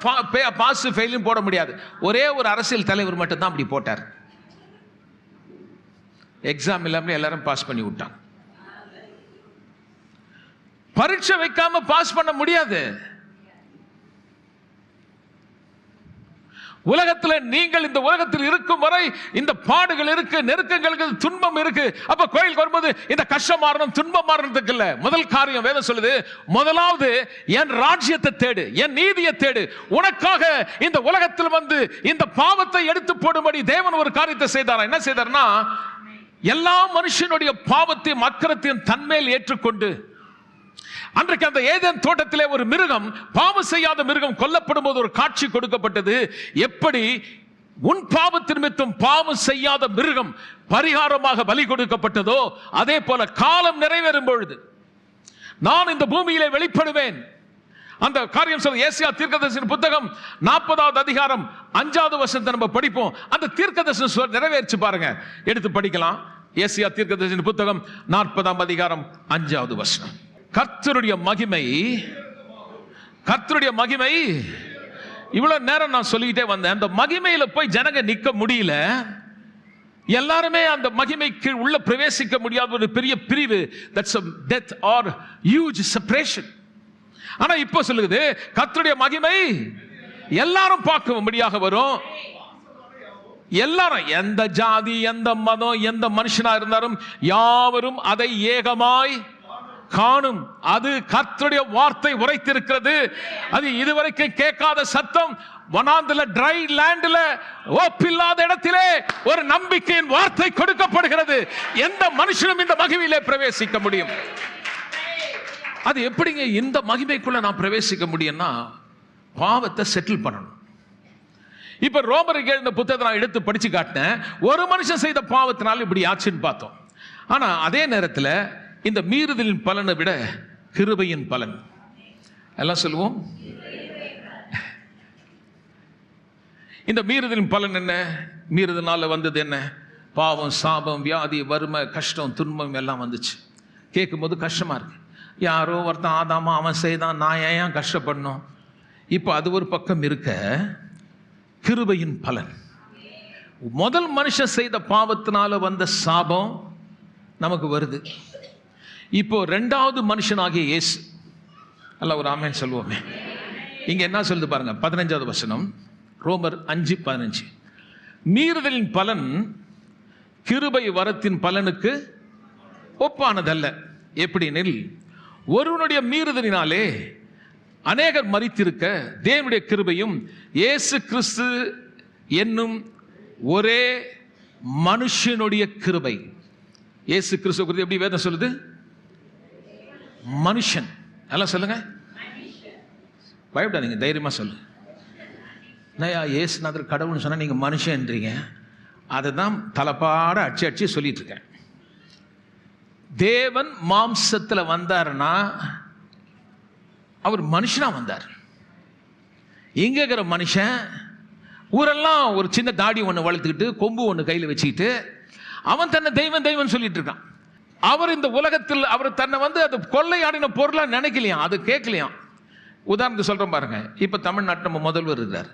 பாஸ் ஃபெயிலும் போட முடியாது. ஒரே ஒரு அரசியல் தலைவர் மட்டும் தான் அப்படி போட்டார். எக்ஸாம் இல்லாம எல்லாரும் பாஸ் பண்ணி விட்டாங்க. பரீட்சை வைக்காம பாஸ் பண்ண முடியாது. உலகத்தில் நீங்கள் இந்த உலகத்தில் இருக்கும் வரை இந்த பாடுகள் இருக்கு, நெருக்கங்களுக்கு துன்பம் இருக்கு. அப்ப கோயிலுக்கு வரும்போது இந்த கஷ்டம் மாறணும், துன்பம் மாறணும்ன்றதுக்கு இல்ல. முதல் காரியம் வேதம் சொல்லுது, முதலாவது என் ராஜ்யத்தை தேடு, என் நீதியை தேடு. உனக்காக இந்த உலகத்தில் வந்து இந்த பாவத்தை எடுத்து போடும்படி தேவன் ஒரு காரியத்தை செய்தார். என்ன செய்தார்னா, எல்லா மனுஷனுடைய பாவத்தையும் அக்கிரத்தையும் தன்மேல் ஏற்றுக்கொண்டு, அன்றைக்கு அந்த ஏதேன் தோட்டத்திலே ஒரு மிருகம், பாவம் செய்யாத மிருகம் கொல்லப்படும் போது ஒரு காட்சி கொடுக்கப்பட்டது. எப்படி உன் பாவத்தின் நிமித்தம் பாவம் செய்யாத மிருகம் பரிகாரமாக பலி கொடுக்கப்பட்டதோ, அதே போல காலம் நிறைவேறும் பொழுது நான் இந்த பூமியிலே வெளிப்படுவேன். அந்த காரியம் சொல்ல ஏசியா தீர்க்கதரிசன புத்தகம் 40வது அதிகாரம் 5வது வசனத்தை நம்ம படிப்போம். அந்த தீர்க்கதரிசனம் நிறைவேறிச்சு பாருங்க, எடுத்து படிக்கலாம். ஏசியா தீர்க்கதரிசன புத்தகம் 40ஆம் அதிகாரம் 5வது வசனம். கர்த்தருடைய மகிமை, கர்த்தருடைய மகிமை. இவ்வளவு நேரம் நான் சொல்லிக்கிட்டே வந்தேன், அந்த மகிமையில போய் ஜனங்க நிக்க முடியல. எல்லாருமே அந்த மகிமைக்கு உள்ள பிரவேசிக்க முடியாத ஒரு பெரிய பிரிவு, that's a death or huge separation. ஆனா இப்போ சொல்லுது, கர்த்தருடைய மகிமை எல்லாரும் பார்க்கும்படியாக வரும். எல்லாரும், எந்த ஜாதி, எந்த மதம், எந்த மனுஷனா இருந்தாலும் யாவரும் அதை ஏகமாய் காணும். அது கர்த்தருடைய வார்த்தை உரைத்திருக்கிறது. அது இதுவரைக்கும் கேட்காத சத்தம். வனாந்தில, ட்ரை லேண்ட்ல, ஓப்பில்லாத இடத்திலே ஒரு நம்பிக்கையின் வார்த்தை கொடுக்கப்படுகிறது. எந்த மனுஷனும் இந்த மகிமையிலே பிரவேசிக்க முடியும். அது எப்படிங்க இந்த மகிமைக்குள்ள நான் பிரவேசிக்க முடியும்னா, பாவத்தை செட்டில் பண்ணணும். இப்ப ரோமருக்கு எழுந்த புத்தகத்தை நான் எடுத்து படிச்சு காட்டினேன். ஒரு மனுஷன் செய்த பாவத்தினால இப்படி ஆச்சுன்னு பார்த்தோம். ஆனா அதே நேரத்தில் இந்த மீறுதலின் பலனை விட கிருபையின் பலன், எல்லாம் சொல்லுவோம். இந்த மீறுதலின் பலன் என்ன? மீறுதனால வந்தது என்ன? பாவம், சாபம், வியாதி, வறுமை, கஷ்டம், துன்பம் எல்லாம் வந்துச்சு. கேட்கும் போது கஷ்டமா இருக்கு. யாரோ ஒருத்தன் ஆதாமா அவன் செய்தான், நான் ஏன் கஷ்டப்படணும்? இப்போ அது ஒரு பக்கம் இருக்க, கிருபையின் பலன், முதல் மனுஷன் செய்த பாவத்தினால வந்த சாபம் நமக்கு வருது. இப்போ ரெண்டாவது மனுஷனாகிய இயேசு, அல்ல ஒரு ஆமென் சொல்லுவோமே. இங்க என்ன சொல்லுது பாருங்க, 15வது வசனம், ரோமர் 5:15. மீறுதலின் பலன் கிருபை வரத்தின் பலனுக்கு ஒப்பானதல்ல. எப்படினில், ஒருவனுடைய மீறுதலினாலே அநேகர் மரித்திருக்க, தேவனுடைய கிருபையும் இயேசு கிறிஸ்து என்னும் ஒரே மனுஷனுடைய கிருபை. இயேசு கிறிஸ்து குறித்து எப்படி வேதம் சொல்லுது? மனுஷன். எல்லாம் சொல்லுங்க, பயப்படாதீங்க, தைரியமா சொல்லு. நயா இயேசுநாதர் கடவுள்னு சொன்னா நீங்க மனுஷன்றீங்க. அதை தான் தலைப்பாட அடிச்சு அடிச்சு சொல்லிட்டு இருக்கேன். தேவன் மாம்சத்தில் வந்தாருன்னா அவர் மனுஷனா வந்தார். இங்க இருக்கிற மனுஷன் ஊரெல்லாம் ஒரு சின்ன தாடி ஒன்று வளர்த்துக்கிட்டு, கொம்பு ஒன்று கையில் வச்சுக்கிட்டு, அவன் தன்னை தெய்வம் தெய்வம் சொல்லிட்டு இருக்கான். அவர் இந்த உலகத்தில் அவர் தன்னை அது கொள்ளையாடின பொருளா நினைக்கலையாம், அது கேட்கலையாம். உதாரணத்துக்கு சொல்றேன் பாருங்க. இப்ப தமிழ்நாட்டில் நம்ம முதல்வர் இருக்கிறார்.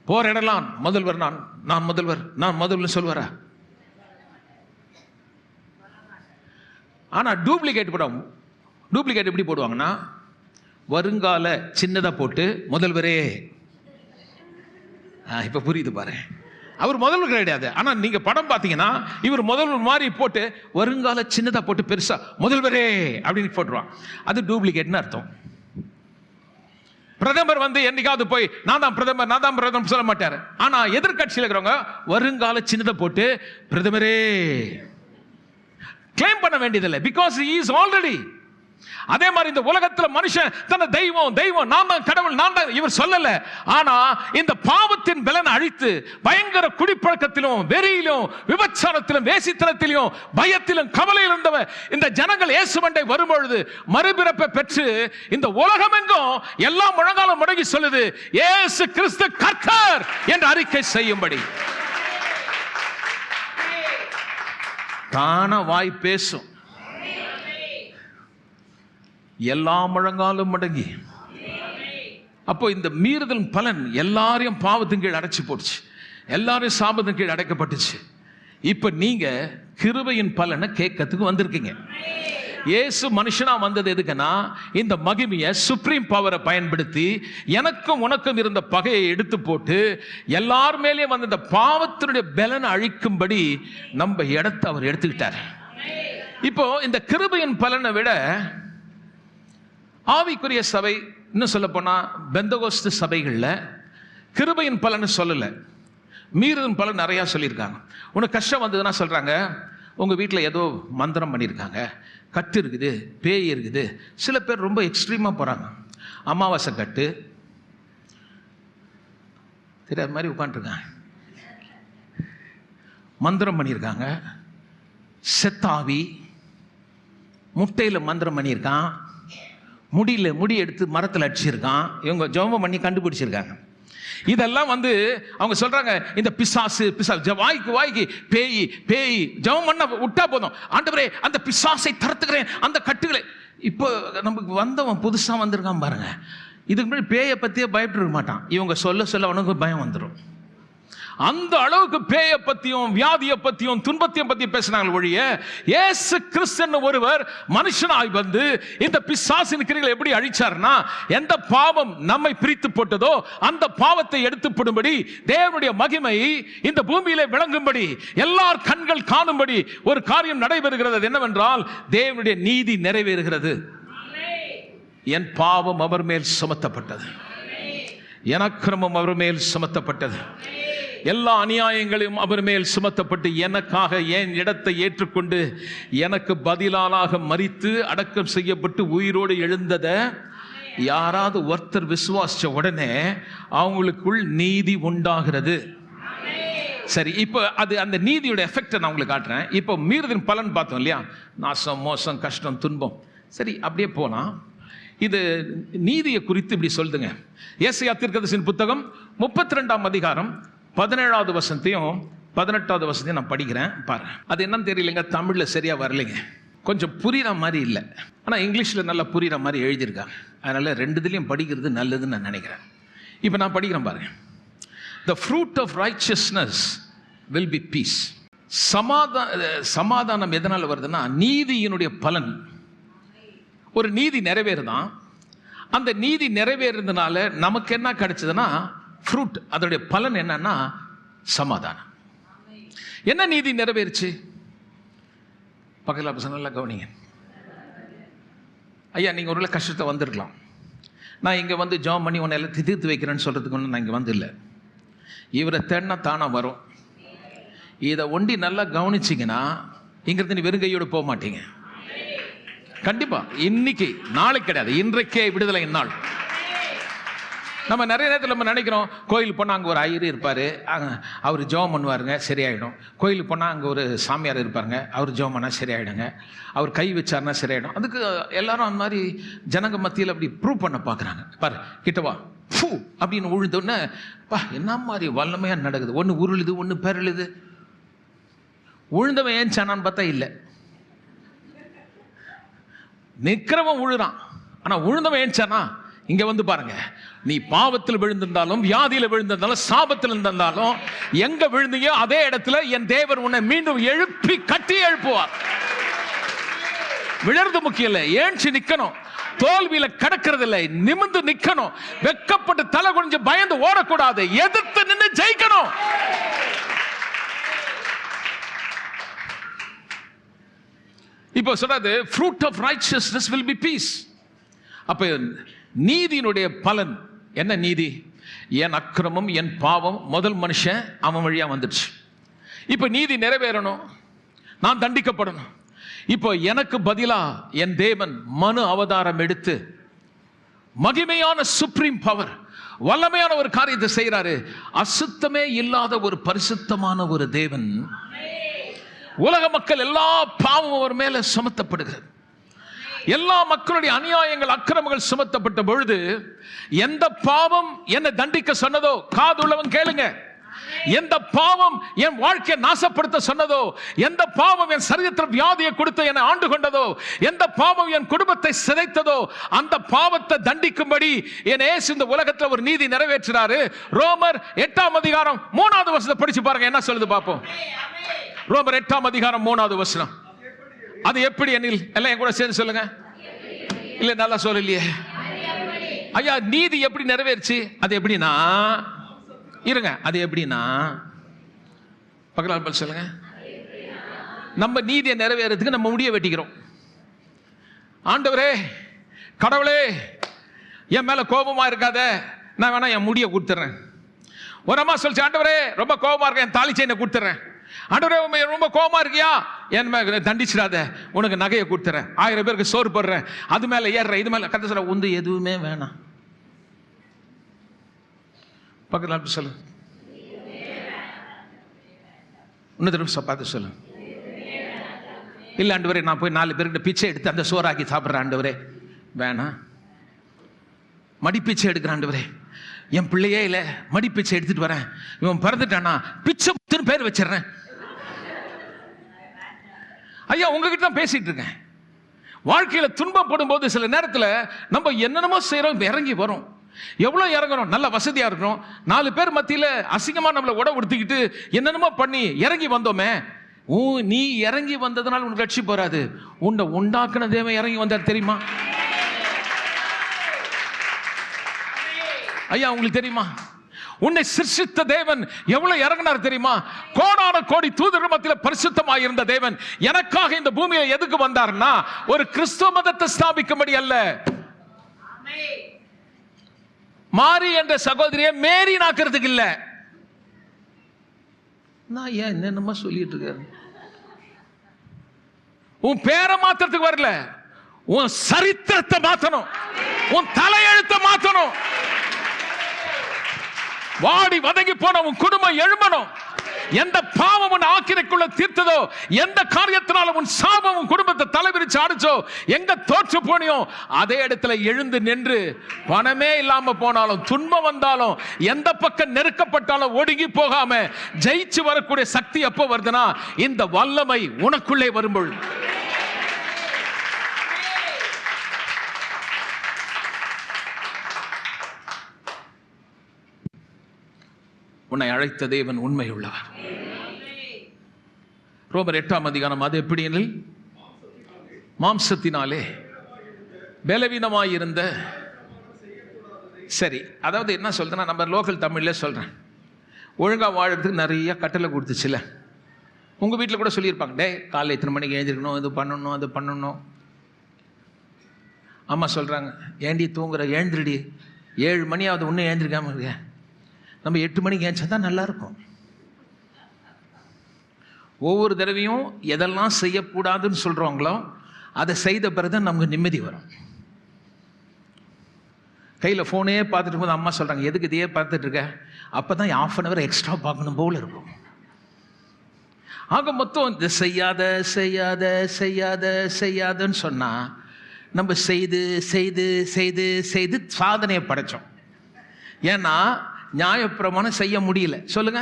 போற இடலாம் முதல்வர் நான் முதல்வர் நான் முதல்வர் சொல்வாரா? ஆனா டூப்ளிகேட் எப்படி போடுவாங்கன்னா, வருங்கால சின்னதா போட்டு முதல்வரே. இப்ப புரியுது பாரு. அவர் முதல்வர் கிடையாது. ஆனா நீங்க படம் பார்த்தீங்கன்னா இவர் முதல்வர் மாதிரி போட்டு வருங்கால சின்னதா போட்டு பெருசா முதல்வரே அப்படின்னு போட்டுருவான். அது டூப்ளிகேட்னு அர்த்தம். பிரதமர் என்னைக்காவது போய் நான் தான் பிரதமர் சொல்ல மாட்டார். ஆனா எதிர்கட்சியில் இருக்கிறவங்க வருங்கால சின்னதை போட்டு பிரதமரே கிளைம் பண்ண வேண்டியதில்லை. Because he is already. அதே மாதிரி இந்த உலகத்தில் மனுஷன் தன்னை தெய்வம் நான் தான் கடவுள் நான் தான் இவர் சொல்லல. ஆனா இந்த பாவத்தின் பலனை அழித்து பயங்கர குடிப்பழக்கத்திலும் வெறியிலும் விபச்சாரத்திலும் வேசித்தனத்திலும் பயத்திலும் கவலையில் இருந்தவன் இந்த ஜனங்கள் இயேசுவண்டை வரும்பொழுது மறுபிறப்பை பெற்று இந்த உலகமெங்கும் எல்லா முழங்காலும் முடங்கி சொல்லுது, இயேசு கிறிஸ்து கர்த்தர் என்று அறிக்கை செய்யும்படி. தான வாய் பேசும், எல்லா முழங்காலும் மடங்கி. அப்போ இந்த மீறுதல் பலன் எல்லாரையும் பாவத்தின் கீழ் அடைச்சு போடுச்சு, எல்லாரையும் சாபத்தின் கீழ் அடைக்கப்பட்டுச்சு. இப்ப நீங்க கிருபையின் பலனை கேட்கறதுக்கு வந்திருக்கீங்க. இயேசு மனுஷனா வந்தது எதுக்குன்னா, இந்த மகிமையை சுப்ரீம் பவரை பயன்படுத்தி எனக்கும் உனக்கும் இருந்த பகையை எடுத்து போட்டு எல்லார் மேலேயும் இந்த பாவத்தினுடைய பலனை அழிக்கும்படி நம்ம இடத்தை அவர் எடுத்துக்கிட்டார். இப்போ இந்த கிருபையின் பலனை விட ஆவிக்குரிய சபை, இன்னும் சொல்ல போனா பெந்தகோஸ்து சபைகள்ல கிருபையின் பலன் சொல்லல, மீறுதல் பலன் நிறைய சொல்லியிருக்காங்க. உனக்கு கஷ்டம் வந்ததுன்னா சொல்றாங்க, உங்க வீட்டில் ஏதோ மந்திரம் பண்ணியிருக்காங்க, கட்டு இருக்குது, பேய் இருக்குது. சில பேர் ரொம்ப எக்ஸ்ட்ரீமா போறாங்க. அமாவாசை கட்டு தெரியாத மாதிரி உட்காந்துருக்காங்க, மந்திரம் பண்ணியிருக்காங்க, செத்தாவி முட்டையில் மந்திரம் பண்ணியிருக்கான், முடி எடுத்து மரத்தில் அடிச்சிருக்கான். இவங்க ஜெபம் பண்ணி கண்டுபிடிச்சிருக்காங்க. இதெல்லாம் அவங்க சொல்றாங்க, இந்த பிசாசு வாய்க்கு பேய் ஜெபம் பண்ண விட்டா போதும், ஆண்டவரே அந்த பிசாசை தரத்துக்கிறேன், அந்த கட்டுகளை. இப்போ நமக்கு வந்தவன் புதுசா வந்திருக்கான் பாருங்க, இதுக்கு முன்னாடி பேயை பத்தியே பயப்பட்டு இருக்க மாட்டான். இவங்க சொல்ல அவனுக்கு பயம் வந்துடும். அந்த அளவுக்கு பேயை பத்தியும் வியாதியை பத்தியும் துன்பத்தையும் பத்தி பேசினாங்க ஒழிய, இயேசு கிறிஸ்து ஒருவர் மனுஷனாய் இந்த பிசாசின் கிரிகளை எப்படி அழிச்சார்னா, எந்த பாவம் நம்மை பிரித்து போட்டதோ அந்த பாவத்தை எடுத்து போடும்படி தேவனுடைய மகிமை இந்த பூமியிலே விளங்கும்படி எல்லார் கண்கள் காணும்படி ஒரு காரியம் நடைபெறுகிறது. என்னவென்றால், தேவனுடைய நீதி நிறைவேறுகிறது. என் பாவம் அவர் மேல் சுமத்தப்பட்டது, என் அக்கிரமம் அவர் மேல் சுமத்தப்பட்டது, எல்லா அநியாயங்களையும் அவர் மேல் சுமத்தப்பட்டு எனக்காக என் இடத்தை ஏற்றுக்கொண்டு எனக்கு பதிலாக மரித்து அடக்கம் செய்யப்பட்டு உயிரோடு எழுந்ததை யாராவது ஒருத்தர் விசுவாசிச்ச உடனே அவங்களுக்குள் நீதி உண்டாகிறது. சரி, இப்போ அந்த நீதியோட எஃபெக்டை நான் உங்களுக்கு காட்டுறேன். இப்போ மீறுதலின் பலன் பார்த்தோம் இல்லையா, நாசம், மோசம், கஷ்டம், துன்பம். சரி, அப்படியே போலாம். இது நீதியை குறித்து இப்படி சொல்லுங்க. ஏசாயா தீர்க்கதரிசியின் புத்தகம் 32ஆம் அதிகாரம் 17வது வசனத்தையும் 18வது வசனத்தையும் நான் படிக்கிறேன் பாருங்க. அது என்னன்னு தெரியலைங்க, தமிழ்ல சரியா வரலைங்க, கொஞ்சம் புரியுற மாதிரி இல்லை. ஆனால் இங்கிலீஷில் நல்லா புரியுற மாதிரி எழுதியிருக்காங்க. அதனால ரெண்டுத்துலையும் படிக்கிறது நல்லதுன்னு நான் நினைக்கிறேன். இப்போ நான் படிக்கிறேன் பாருங்க. The fruit of righteousness will be peace. சமாதானம் எதனால வருதுன்னா, நீதியினுடைய பலன். ஒரு நீதி நிறைவேறுதான், அந்த நீதி நிறைவேறதுனால நமக்கு என்ன கிடைச்சதுன்னா ஃப்ரூட், அதோடைய பலன் என்னன்னா சமாதானம். என்ன நீதி நிறைவேறுச்சு? பக்கத்தில் பசங்க கவனிங்க. ஐயா, நீங்கள் ஒரு கஷ்டத்தை வந்திருக்கலாம், நான் இங்கே ஜாம் பண்ணி உன்னை எல்லாம் தீர்த்து வைக்கிறேன்னு சொல்கிறதுக்கு ஒன்று நான் இங்கே வந்து இல்லை. இவரை தேடினா தானாக வரும். இதை ஒண்டி நல்லா கவனிச்சிங்கன்னா இங்கிருந்து நீ வெறுங்கையோடு போக மாட்டீங்க. கண்டிப்பாக இன்னைக்கு நாளைக்கு கிடையாது, இன்றைக்கே விடுதலை நாள். நம்ம நிறைய நேரத்தில் நம்ம நினைக்கிறோம், கோயிலுக்கு போனால் அங்கே ஒரு ஐயர் இருப்பார், அவர் ஜெபம் பண்ணுவாருங்க, சரியாயிடும். கோயிலுக்கு போனால் அங்கே ஒரு சாமியார் இருப்பாருங்க, அவர் ஜெபம் பண்ணால் சரியாயிடுங்க, அவர் கை வச்சார்னா சரியாயிடும். அதுக்கு எல்லாரும் அந்த மாதிரி ஜனங்க மத்தியில் அப்படி ப்ரூவ் பண்ண பார்க்குறாங்க. பாரு, கிட்டவா ஃபூ அப்படின்னு உழுதோன்னே பா என்ன மாதிரி வல்லமையாக நடக்குது, ஒன்று உருளுது, ஒன்று பெருளுது. உழுந்தவன் ஏன் சானான்னு பார்த்தா இல்லை. நிற்கிறவன் உழுறான், ஆனா உழுந்தவன் ஏஞ்சானா? இங்க வந்து பாருங்க, நீ பாவத்தில் விழுந்திருந்தாலும், வியாதியில விழுந்திருந்தாலும், சாபத்தில் இருந்தாலும், எங்க விழுந்தீங்க அதே இடத்துல என் தேவர் உன்னை மீண்டும் எழுப்பி கட்டி எழுப்புவார். விழறது முக்கியம் இல்லை, ஏஞ்சி நிக்கணும். தோல்வியில கடக்கிறது இல்லை, நிமிர்ந்து நிக்கணும். வெக்கப்பட்டு தலை குனிஞ்சு பயந்து ஓடக்கூடாது, எதிர்த்து நின்று ஜெயிக்கணும். இப்போ சொல்றது fruit of righteousness will be peace. அப்ப நீதியினுடைய பலன் என்ன? நீதி, என் அக்கிரமம் என் பாவம் முதல் மனுஷன் அவன் வழியா வந்துடுச்சு. இப்ப நீதி நிறைவேறணும், நான் தண்டிக்கப்படணும். இப்போ எனக்கு பதிலா என் தேவன் மனு அவதாரம் எடுத்து மகிமையான சுப்ரீம் பவர், வல்லமையான ஒரு காரியத்தை செய்யறாரு. அசுத்தமே இல்லாத ஒரு பரிசுத்தமான ஒரு தேவன். உலக மக்கள் எல்லா பாவமும் அவர் மேல சுமத்தப்படுகிறது. எல்லா மக்களுடைய அநியாயங்கள் அக்கிரமங்கள் சுமத்தப்பட்ட பொழுது எந்த பாவம் என்னை தண்டிக்க சொன்னதோ, காது உள்ளவன் கேளுங்க, எந்த பாவம் என் வாழ்க்கையை நாசப்படுத்த சொன்னதோ, எந்த பாவம் என் சரீரத்தில் வியாதியை கொடுத்து என்னை ஆண்டு கொண்டதோ, எந்த பாவம் என் குடும்பத்தை சிதைத்ததோ, அந்த பாவத்தை தண்டிக்கும்படி என் இயேசு இந்த உலகத்தில் ஒரு நீதி நிறைவேற்றினாரு. ரோமர் 8ஆம் அதிகாரம் 3வது வசனத்தை படிச்சு பாருங்க, என்ன சொல்லுது பார்ப்போம். ரோமர் 8ஆம் அதிகாரம் 3வது வசனம். அது எப்படி எனில், எல்லாம் என் கூட சேர்ந்து சொல்லுங்க. இல்ல நல்லா சொல்லலையே ஐயா. நீதி எப்படி நிறைவேறுச்சு? அது எப்படின்னா, இருங்க, அது எப்படின்னா பக்கத்துல சொல்லுங்க. நம்ம நீதியை நிறைவேறதுக்கு நம்ம முடிய வெட்டிக்கிறோம். ஆண்டவரே, கடவுளே, என் மேல கோபமா இருக்காத, நான் வேணா என் முடிய கொடுத்துறேன். ஒரு அம்மா சொல்லிச்சு, ஆண்டவரே ரொம்ப கோபமா இருக்க, என் தாலி செயினை கொடுத்துறேன். ஆண்டவரே ரொம்ப கோபமா இருக்கியா, என் மேல தண்டிச்சிடாத, உனக்கு நகையை கொடுத்துறேன், 1000 பேருக்கு சோறு போடுறேன், அது மேல ஏறுறேன், இது மேல கத்த சொல்ல, உந்து எதுவுமே வேணாம். பக்கத்தில் சொல்லு, இன்னும் திரும்ப பார்த்து சொல்லு. இல்லை ஆண்டவரே, நான் போய் 4 பேர்கிட்ட பிச்சை எடுத்து அந்த சோறாக்கி சாப்பிட்றேன். ஆண்டவரே வேணாம். மடிப்பிச்சை எடுக்கிறேன். ஆண்டவரே, என் பிள்ளையே இல்லை, மடிப்பிச்சை எடுத்துட்டு வரேன், இவன் பிறந்துட்டானா பிச்சை பேர் வச்சிடறேன். ஐயா, உங்ககிட்ட தான் பேசிட்டு இருக்கேன். வாழ்க்கையில துன்பம் படும்போது சில நேரத்தில் நம்ம என்னென்னமோ செய்யறோம், இறங்கி வரும். எவ்வளவு இறங்கணும், நல்ல வசதியா இருக்கணும், 4 பேர் மத்தியில அசிங்கமா நம்மளை உட உடுத்திக்கிட்டு என்னென்னமோ பண்ணி இறங்கி வந்தோமே. நீ இறங்கி வந்ததுனால உனக்கு ரட்சி போறாது, உன்னை உண்டாக்குன தேவன் இறங்கி வந்தார் தெரியுமா? ஐயா, உங்களுக்கு தெரியுமா? உன்னை சிருஷ்டித்த தேவன் எவ்வளவு இறங்கினார் தெரியுமா? கோடான கோடி தூதர்கள் மத்தியில் பரிசுத்தமாக இருந்த தேவன் எனக்காக இந்த பூமியில எதுக்கு வந்தார்னா, ஒரு கிறிஸ்துவ மதத்தை ஸ்தாபிக்கும்படி அல்ல. மாரி என்ற சகோதரியை மேரி நாக்கிறதுக்கு இல்ல. நான் ஏன் என்னென்னமா சொல்லிட்டு இருக்கேன்? உன் பேரை மாத்திரத்துக்கு வரல, உன் சரித்திரத்தை மாத்தணும், உன் தலையெழுத்தை மாத்தணும். வாடி வதங்கி போன உன் குடும்பம் எழும்பணும். எந்த பாவம் உன் ஆக்கிரைக்குள்ள தீர்த்ததோ, எந்த காரியத்தினால உன் சாபம் உன் குடும்பத்தை தலைவிரிச்சு ஆடிச்சோ, எங்க தோற்று போனியோ அதே இடத்துல எழுந்து நின்று, பணமே இல்லாம போனாலும், துன்பம் வந்தாலும், எந்த பக்கம் நெருக்கப்பட்டாலும் ஒடுங்கி போகாம ஜெயிச்சு வரக்கூடிய சக்தி எப்போ வருதுன்னா, இந்த வல்லமை உனக்குள்ளே வரும்போது. உன்னை அழைத்த தேவன் உண்மை உள்ளவர். ரோமர் 8ஆம் அதிகாரம். அது எப்படி எனில், மாம்சத்தினாலே பலவீனமாயிருந்த, சரி, அதாவது என்ன சொல்றேன்னா, நம்ம லோக்கல் தமிழ்ல சொல்றேன், ஒழுங்கா வாழறதுக்கு நிறைய கட்டளை கொடுத்துச்சுல. உங்க வீட்டில் கூட சொல்லியிருப்பாங்க, டே காலையில் இத்தனை மணிக்கு எழுந்திருக்கணும், இது பண்ணணும், அது பண்ணணும். அம்மா சொல்றாங்க, ஏண்டி தூங்குற, எழுந்திரடி, 7 மணியாவது ஒன்றும் எழுந்திருக்காம இருக்க. நம்ம 8 மணிக்கு ஏஞ்சா தான் நல்லா இருக்கும். ஒவ்வொரு தடவையும் எதெல்லாம் செய்யக்கூடாதுன்னு சொல்றோங்களோ அதை செய்த பிறகு நமக்கு நிம்மதி வரும். கையில் ஃபோனே பார்த்துட்டு போது அம்மா சொல்றாங்க, எதுக்கு இதையே பார்த்துட்டு இருக்க, அப்பதான் 1/2 hour எக்ஸ்ட்ரா பார்க்கணும் போல இருக்கும். ஆக மொத்தம் இந்த செய்யாத செய்யாத செய்யாத செய்யாதன்னு சொன்னா நம்ம செய்து செய்து செய்து செய்து சாதனையை படைச்சோம். ஏன்னா நியாயப்பிரமாணம் செய்ய முடியல. சொல்லுங்க,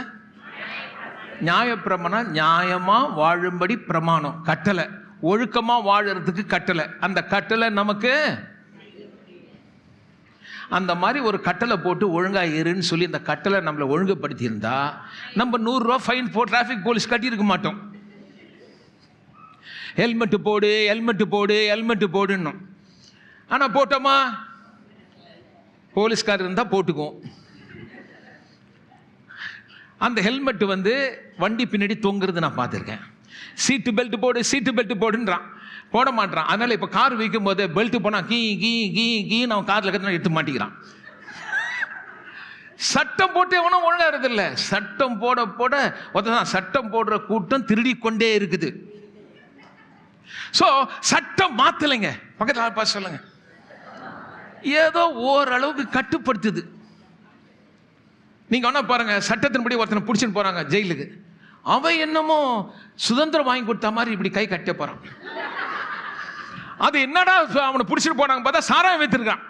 நியாயப்பிரமாணம் நியாயமா வாழும்படி பிரமாணம், கட்டளை. ஒழுக்கமா வாழறதுக்கு கட்டளை. அந்த கட்டளை நமக்கு அந்த மாதிரி ஒரு கட்டளை போட்டு ஒழுங்கா இருன்னு சொல்லி அந்த கட்டளை நம்மளை ஒழுங்குபடுத்தி இருந்தா நம்ம 100 ரூபா ஃபைன் போட்டு டிராஃபிக் போலீஸ் கட்டியிருக்க மாட்டோம். ஹெல்மெட் போடு, ஹெல்மெட் போடு, ஹெல்மெட் போடுன்னு. ஆனால் போட்டோமா? போலீஸ்கார் இருந்தால் போட்டுக்குவோம். அந்த ஹெல்மெட் வண்டி பின்னாடி தொங்குறது நான் பார்த்துருக்கேன். சீட்டு பெல்ட் போடு, சீட்டு பெல்ட் போடுன்றான், போட மாட்டான். அதனால இப்போ கார் வைக்கும் போது பெல்ட் போனா கீ கீ கீ கீ அவன் காரில் கற்று எடுத்து மாட்டிக்கிறான். சட்டம் போட்டு எவனும் ஒழுங்கா இருதில்ல. சட்டம் போட போட ஒருத்தன் சட்டம் போடுற கூட்டம் திருடி கொண்டே இருக்குது. சோ சட்டம் மாத்தலைங்க. பக்கத்தில் பார்த்து சொல்லுங்க, ஏதோ ஓரளவுக்கு கட்டுப்படுத்துது. நீங்க ஒன்னா பாருங்க, சட்டத்தின்படி ஒருத்தனை பிடிச்சின்னு போறாங்க ஜெயிலுக்கு. அவன் என்னமோ சுதந்திரம் வாங்கி கொடுத்த மாதிரி இப்படி கை கட்ட போறான். அது என்னடா அவனை பிடிச்சிட்டு போனாங்க பார்த்தா சாராயம் வித்துருக்கான்.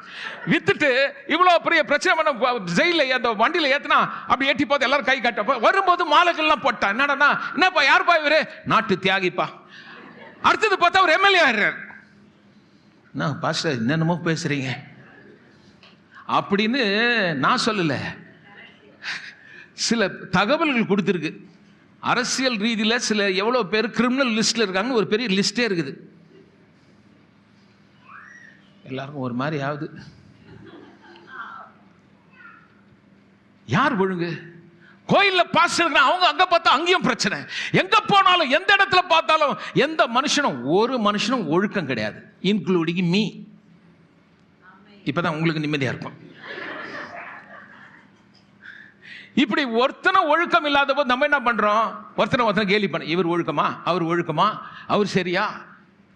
வித்துட்டு இவ்வளவு பெரிய பிரச்சனை பண்ண ஜெயில அந்த வண்டியில ஏத்தினா அப்படி ஏற்றி பார்த்து எல்லாரும் கை கட்ட வரும்போது மாலைகள்லாம் போட்டான். என்னடா, என்னப்பா யாருப்பா இவரு? நாட்டு தியாகிப்பா. அடுத்தது பார்த்தா ஒரு எம்எல்ஏ ஆயிடுறாரு. நான் பாஸ்டர் என்னென்னமோ பேசுறீங்க அப்படின்னு நான் சொல்லல, சில தகவல்கள் கொடுத்துருக்கு. அரசியல் ரீதியில் சில எவ்வளவு பேர் கிரிமினல் லிஸ்ட்ல இருக்காங்க, ஒரு பெரிய லிஸ்டே இருக்குது. எல்லாருக்கும் ஒரு மாதிரி ஆகுது. யார் ஒழுங்கு? கோயில்ல பாஸ்டர் அவங்க அங்க பார்த்தா அங்கேயும் பிரச்சனை. எங்க போனாலும் எந்த இடத்துல பார்த்தாலும் எந்த மனுஷனும் ஒரு மனுஷனும் ஒழுக்கம் கிடையாது, இன்க்ளூடிங் மீ. இப்பதான் உங்களுக்கு நிம்மதியா இருக்கும். இப்படி ஒருத்தனை ஒழுக்கம் இல்லாத போது நம்ம என்ன பண்றோம்? ஒருத்தனை கேலி பண்ண, இவர் ஒழுக்கமா, அவர் ஒழுக்கமா, அவர் சரியா?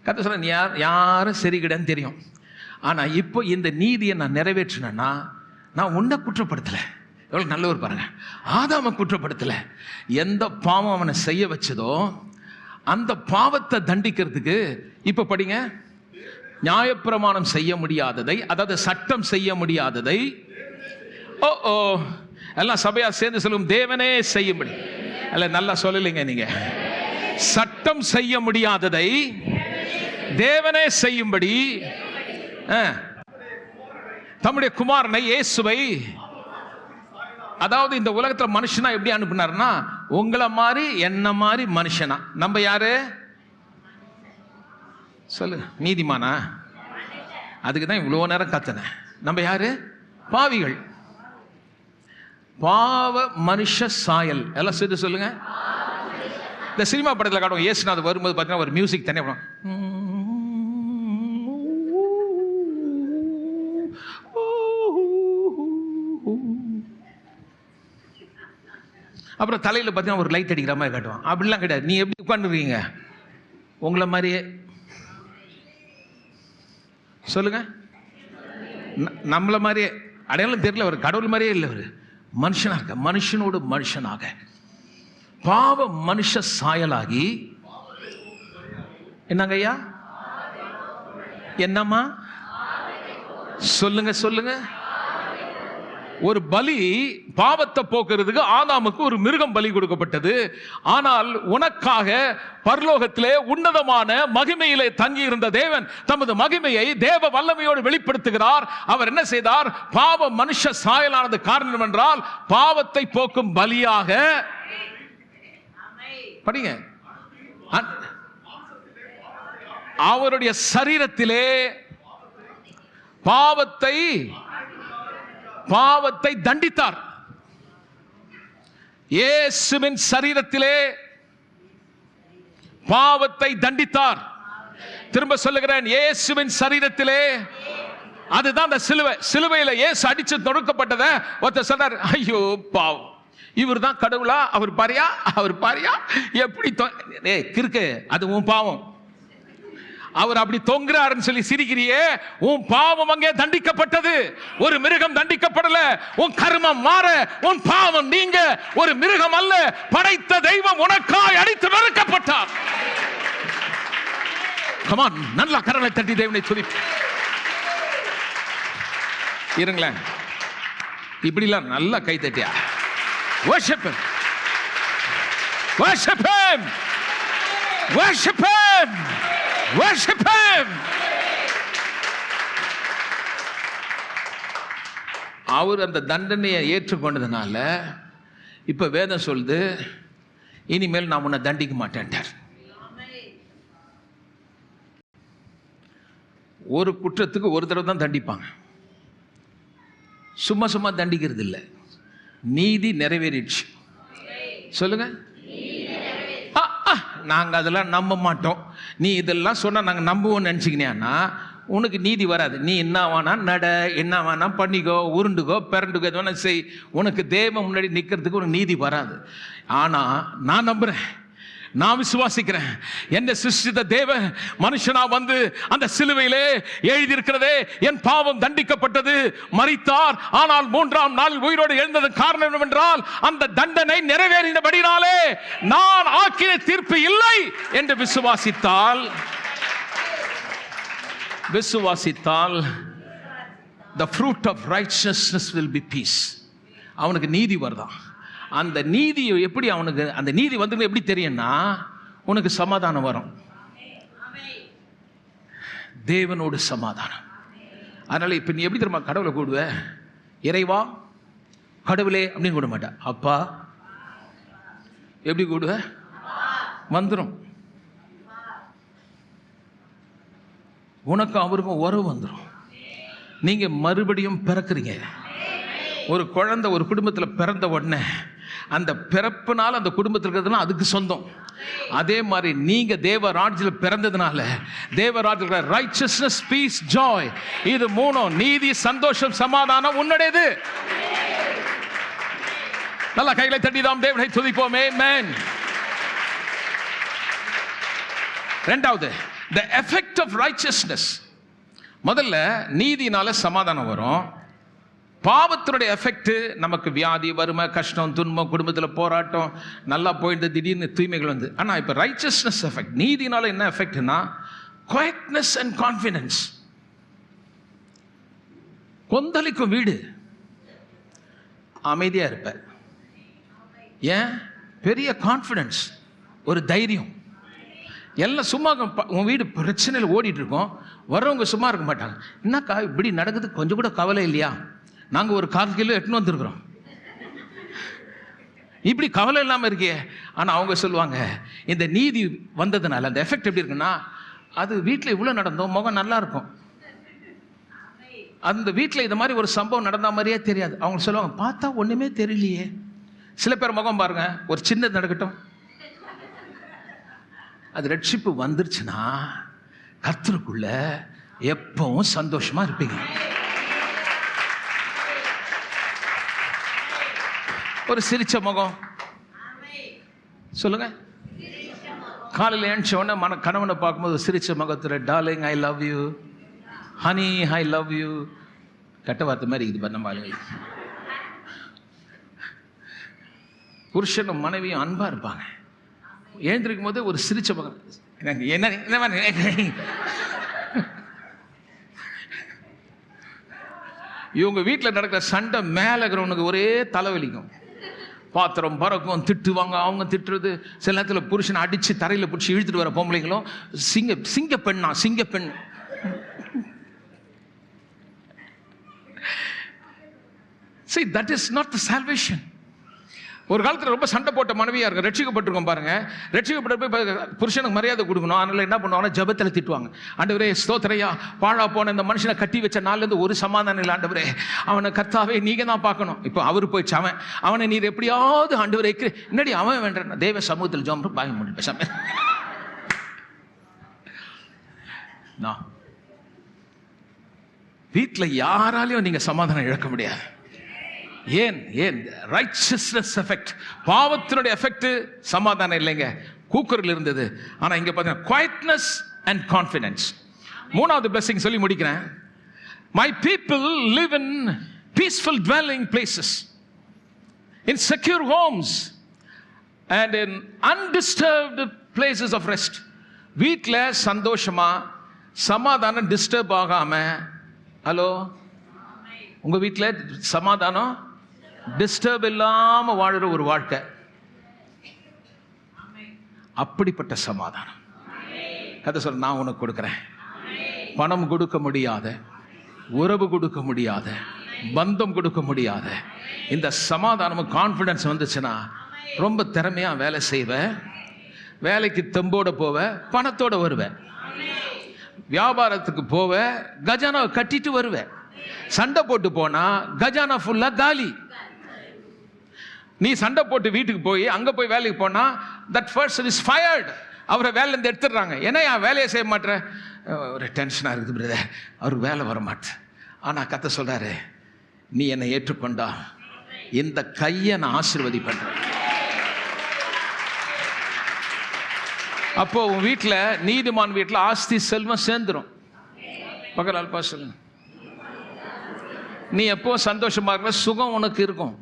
கத்த சொல்ல யாரும் சரி கிடையாதுன்னு தெரியும். ஆனா இப்போ இந்த நீதியை நான் நிறைவேற்றினேன்னா நான் உன்னை குற்றப்படுத்தல. எவ்வளவு நல்லவர் பாருங்க. ஆதாம குற்றப்படுத்தல. எந்த பாவம் அவனை செய்ய வச்சதோ அந்த பாவத்தை தண்டிக்கிறதுக்கு இப்ப படிங்க, நியாயப்பிரமாணம் செய்ய முடியாததை, அதாவது சட்டம் செய்ய முடியாததை, ஓ எல்லாம் சபையா சேர்ந்து சொல்லும், தேவனே செய்யும்படி. அல்ல நல்லா சொல்லலைங்க நீங்க. சட்டம் செய்ய முடியாததை தேவனே செய்யும்படி தம்முடைய குமாரனை இயேசுவை, அதாவது இந்த உலகத்தில் மனுஷனா எப்படி அனுப்பினார்னா உங்களை மாதிரி என்ன மாதிரி மனுஷனா. நம்ம யாரு சொல்லு? நீதிமானா? அதுக்கு தான் இவ்வளோ நேரம் கத்தன. நம்ம யாரு? பாவிகள். பாவ மனுஷ சாயல். எல்லாம் சேர்த்து சொல்லுங்க. இந்த சினிமா படத்தில் காட்டுவோம், இயேசுநாதர் வரும்போது பார்த்தீங்கன்னா ஒரு மியூசிக் தனியாக பண்ணுவோம். அப்புறம் தலையில் பார்த்தீங்கன்னா ஒரு லைட் அடிக்கிற மாதிரி காட்டுவான். அப்படிலாம் கிடையாது. நீ எப்படி உட்காந்துருக்கீங்க? உங்களை மாதிரியே சொல்லுங்க. நம்மள மாதிரியே, அடையாளம் தெரியல, ஒரு கடவுள் மாதிரியே இல்லை, ஒரு மனுஷனாக, மனுஷனோடு மனுஷனாக பாவ மனுஷ சாயலாகி, என்னங்க ஐயா, என்னம்மா சொல்லுங்க சொல்லுங்க. ஒரு பலி பாவத்தை போக்குறதுக்கு ஆதாமுக்கு ஒரு மிருகம் பலி கொடுக்கப்பட்டது. ஆனால் உனக்காக பரலோகத்திலே உன்னதமான மகிமையிலே தங்கி இருந்த தேவன் தமது மகிமையை தேவ வல்லமையோடு வெளிப்படுத்துகிறார். அவர் என்ன செய்தார்? பாவ மனுஷ சாயலானது காரணம் என்றால் பாவத்தை போக்கும் பலியாக, படிங்க, அவருடைய சரீரத்திலே பாவத்தை தண்டித்தார். இயேசுவின் சரீரத்திலே பாவத்தை தண்டித்தார். திரும்ப சொல்லுகிறேன், இயேசுவின் சரீரத்திலே. அதுதான் அந்த சிலுவை. சிலுவையில் இயேசு அடிச்சு தொடுக்கப்பட்டத ஒருத்தர் சொல்றார், ஐயோ பாவம், இவர் தான் கடவுளா? அவர் பாரியா, அவர் பாரியா, எப்படி கிறுக்கு, அது உன் பாவம். அவர் அப்படி தொங்குறாருன்னு சொல்லி சிரிக்கிறியே, உன் பாவம் அங்கே தண்டிக்கப்பட்டது. ஒரு மிருகம் தண்டிக்கப்படல. உன் கர்மம் மாற, உன் பாவம் நீங்க. ஒரு மிருகம் அல்ல, படைத்த தெய்வம் உனக்காய் அடித்து நொறுக்கப்பட்டார். come on, நல்லா கரங்களை தட்டி தேவனை துதி. இருங்களேன், இப்படிலாம் நல்லா கை தட்டியா. worship him, worship him, worship him. Worship him. அவர் அந்த தண்டனையை ஏற்றுக்கொண்டதுனால இப்ப வேதம் சொல்லுது, இனிமேல் நான் உன்னை தண்டிக்க மாட்டேன்ட்டார். ஒரு குற்றத்துக்கு ஒரு தடவை தான் தண்டிப்பாங்க, சும்மா சும்மா தண்டிக்கிறது இல்லை. நீதி நிறைவேறிடுச்சு. சொல்லுங்க. நாங்கள் அதெல்லாம் நம்ப மாட்டோம், நீ இதெல்லாம் சொன்னால் நாங்கள் நம்புவோம்னு நினச்சிக்கினியான்னா உனக்கு நீதி வராது. நீ என்ன வேணா நட, என்ன வேணா பண்ணிக்கோ, உருண்டுக்கோ பிறண்டுக்கோ, எது வேணா செய், உனக்கு தேவன் முன்னாடி நிற்கிறதுக்கு ஒரு நீதி வராது. ஆனால் நான் நம்புகிறேன், நான் விசுவாசிக்கிறேன், என்ன சிருஷ்டித்த தேவ மனுஷனா வந்து அந்த சிலுவையிலே எழுதியிருக்கிறதே, என் பாவம் தண்டிக்கப்பட்டது, மரித்தார், ஆனால் 3ஆம் நாள் உயிரோடு எழுந்தது காரணம் என்னவென்றால் அந்த தண்டனை நிறைவேறினபடினாலே நான் ஆக்கின தீர்ப்பு இல்லை என்று விசுவாசித்தால் the fruit of righteousness will be peace. அவனுக்கு நீதி வருதான். அந்த நீதி எப்படி அவனுக்கு அந்த நீதி வந்து எப்படி தெரியும்னா உனக்கு சமாதானம் வரும், தேவனோடு சமாதானம். அதனால இப்ப நீ எப்படி தெரியுமா கடவுளை கூடுவ? இறைவா, கடவுளே அப்படின்னு கூட மாட்டா, அப்பா. எப்படி கூடுவ? வந்துடும், உனக்கும் அவருக்கும் உறவு வந்துடும். நீங்க மறுபடியும் பிறக்கிறீங்க. ஒரு குழந்தை ஒரு குடும்பத்தில் பிறந்த உடனே அந்த பிறப்புனால அந்த குடும்பத்தில் இருக்கிறதுனா அதுக்கு சொந்தம். அதே மாதிரி நீங்க தேவராஜ்யத்தில் பிறந்ததுனால தேவராஜ்யத்தில் ரைச்சஸ்னஸ், பீஸ், ஜாய், இது மூணும், நீதி, சந்தோஷம், சமாதானம் உன்னுடையது. நல்லா கைகளை தட்டிதாம் தேவனை துதிப்போமே. ஆமென். இரண்டாவது, the effect of righteousness. முதல்ல நீதினால சமாதானம் வரும். பாவத்தினுடைய எஃபெக்ட் நமக்கு வியாதி, வறுமை, கஷ்டம், துன்பம், குடும்பத்தில் போராட்டம், நல்லா போயிட்டு திடீர்னு தூய்மைகள் வந்து. ஆனால் இப்போ ரைச்சஸ்னஸ் எஃபெக்ட், நீதினால என்ன எஃபெக்ட்னா குவைட்னஸ் அண்ட் கான்ஃபிடன்ஸ். கொந்தளிக்கும் வீடு, அமைதியாக இருப்ப. ஏன்? பெரிய கான்ஃபிடன்ஸ், ஒரு தைரியம். எல்லாம் சும்மா உன் வீடு பிரச்சனையில் ஓடிட்டு இருக்கோம், வர்றவங்க சும்மா இருக்க மாட்டாங்க. என்னக்கா இப்படி நடக்குது, கொஞ்சம் கூட கவலை இல்லையா? நாங்கள் ஒரு 4 கிலோ எட்டுன்னு வந்துருக்குறோம், இப்படி கவலை இல்லாமல் இருக்கே. ஆனால் அவங்க சொல்லுவாங்க, இந்த நீதி வந்ததுனால அந்த எஃபெக்ட் எப்படி இருக்குன்னா, அது வீட்டில் இவ்வளோ நடந்தோம், முகம் நல்லா இருக்கும். அந்த வீட்டில் இந்த மாதிரி ஒரு சம்பவம் நடந்த மாதிரியே தெரியாது. அவங்க சொல்லுவாங்க, பார்த்தா ஒன்றுமே தெரியலையே. சில பேர் முகம் பாருங்க, ஒரு சின்னது நடக்கட்டும், அது ரட்சிப்பு வந்துருச்சுன்னா கர்த்தருக்குள்ள எப்பவும் சந்தோஷமா இருப்பீங்க. ஒரு சிரிச்ச முகம், சொல்லுங்க. காலையில் எழுந்த உடனே கணவனை பார்க்கும்போது சிரிச்ச முகத்துல, darling I love you, honey I love you, கட்ட வார்த்தை மாதிரி இது பண்ண மாதிரி. புருஷனும் மனைவியும் அன்பா இருப்பாங்க. எழுந்திருக்கும் போது ஒரு சிரிச்ச மகன், என்ன இவங்க வீட்டில் நடக்கிற சண்டை மேலே இருக்கிறவனுக்கு ஒரே தலைவலிக்கும், பாத்திரம் பறக்கும், திட்டுவாங்க. அவங்க திட்டுறது சில நேரத்தில் புருஷனை அடித்து தரையில் பிடிச்சி இழுத்துட்டு வர பொம்பளைங்களும் சிங்க பெண்ணா, சிங்க பெண். See, that is not the salvation. ஒரு காலத்தில் ரொம்ப சண்டை போட்ட மனைவியா இருக்கும், ரட்சிக்கப்பட்டிருக்கோம் பாருங்க. ரட்சிக்கப்பட்ட புருஷனுக்கு மரியாதை கொடுக்கணும். அதனால என்ன பண்ணுவாங்க, ஜபத்தில் திட்டுவாங்க. ஆண்டவரே ஸ்தோத்திரையா, பாழா போன இந்த மனுஷனை கட்டி வச்ச நாள்லேருந்து ஒரு சமாதானம் இல்லை ஆண்டவரே, அவனை கர்த்தாவே நீங்க தான் பார்க்கணும். இப்போ அவரு போயிடுச்சு, அவனை நீர் எப்படியாவது ஆண்டவரே முன்னாடி அவன் வேண்டாம், தேவ சமூகத்தில் ஜோம் பாயம் பண்ணி பேசாம. வீட்டில் யாராலையும் நீங்க சமாதானம் இழக்க முடியாது. ஏன்? ரைச்சஸ்னஸ் எஃபெக்ட், பாவத்தினுடைய எஃபெக்ட் சமாதானம் இல்லைங்க, கூக்குரல் இருந்தது. ஆனா இங்க பாத்தீங்கன்னா குவைட்னஸ் அண்ட் கான்ஃபிடன்ஸ். மூணாவது blessing சொல்லி முடிக்கிறேன். My people live in peaceful dwelling places, in secure homes and in undisturbed places of rest. வீட்ல சந்தோஷமா சமாதானம் டிஸ்டர்ப் ஆகாம. ஹலோ, உங்க வீட்டில் சமாதானம் டிஸ்டர்ப் இல்லாம வாழுற ஒரு வாழ்க்கை, அப்படிப்பட்ட சமாதானம். கதை சொல்ல, நான் உனக்கு கொடுக்குறேன். பணம் கொடுக்க முடியாத, உறவு கொடுக்க முடியாத, பந்தம் கொடுக்க முடியாத இந்த சமாதானமும் கான்ஃபிடன்ஸ் வந்துச்சுன்னா ரொம்ப திறமையா வேலை செய்வேன், வேலைக்கு தெம்போட போவேன், பணத்தோட வருவேன், வியாபாரத்துக்கு போவேன், கஜானா கட்டிட்டு வருவேன். சண்டை போட்டு போனா கஜானா ஃபுல்லா காலி. நீ சண்டை போட்டு வீட்டுக்கு போய் அங்க போய் வேலைக்கு போனா that person is fired. அவரை வேலையிலேருந்து எடுத்துடுறாங்க. ஏன்னா என் வேலையை செய்ய மாட்டேன், ஒரு டென்ஷனாக இருக்குது பிரதர், அவருக்கு வேலை வர மாட்டேன். ஆனால் கத்த சொல்றாரு, நீ என்னை ஏற்றுக்கொண்டா இந்த கையை நான் ஆசீர்வதிப்பேன். அப்போ உன் வீட்டில், நீதிமான் வீட்டில் ஆஸ்தி செல்வம் சேர்ந்துடும். பக்கத்தில் அல்பா சொல்லுங்க. நீ எப்போ சந்தோஷமா இருக்க, சுகம் உனக்கு இருக்கும்.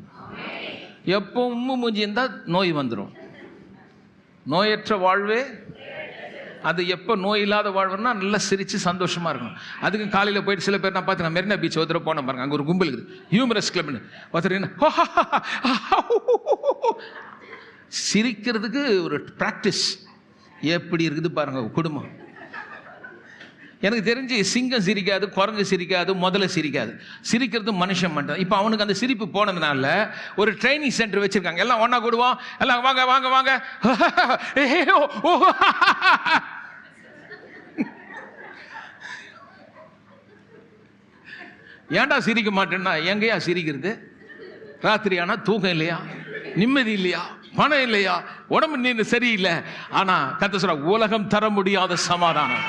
எப்போ உம்மு மூஞ்சி இருந்தால் நோய் வந்துடும். நோயற்ற வாழ்வே அது. எப்போ நோய் இல்லாத வாழ்வுன்னா நல்லா சிரித்து சந்தோஷமா இருக்கணும். அதுக்கு காலையில் போயிட்டு சில பேர் நான் பார்த்தேன், மெரினா பீச் ஒருத்தர போன பாருங்க, அங்கே ஒரு கும்பல் இருக்குது, ஹியூமரஸ் கிளப்னு. ஒருத்தர் சிரிக்கிறதுக்கு ஒரு ப்ராக்டிஸ் எப்படி இருக்குது பாருங்க குடும்பம். எனக்கு தெரிஞ்சு சிங்கம் சிரிக்காது, குரங்கு சிரிக்காது, முதல்ல சிரிக்காது. சிரிக்கிறது மனுஷன் மட்டும். இப்போ அவனுக்கு அந்த சிரிப்பு போனதுனால ஒரு ட்ரைனிங் சென்டர் வச்சிருக்காங்க. எல்லாம் ஒன்னா கூடுவோம், எல்லாம் வாங்க வாங்க வாங்க. ஏன்டா சிரிக்க மாட்டேன்னா, எங்கேயா சிரிக்கிறது? ராத்திரி ஆனா தூக்கம் இல்லையா, நிம்மதி இல்லையா, பணம் இல்லையா, உடம்பு நீர் சரியில்லை. ஆனா கத்த சொல்ற, உலகம் தர முடியாத சமாதானம்.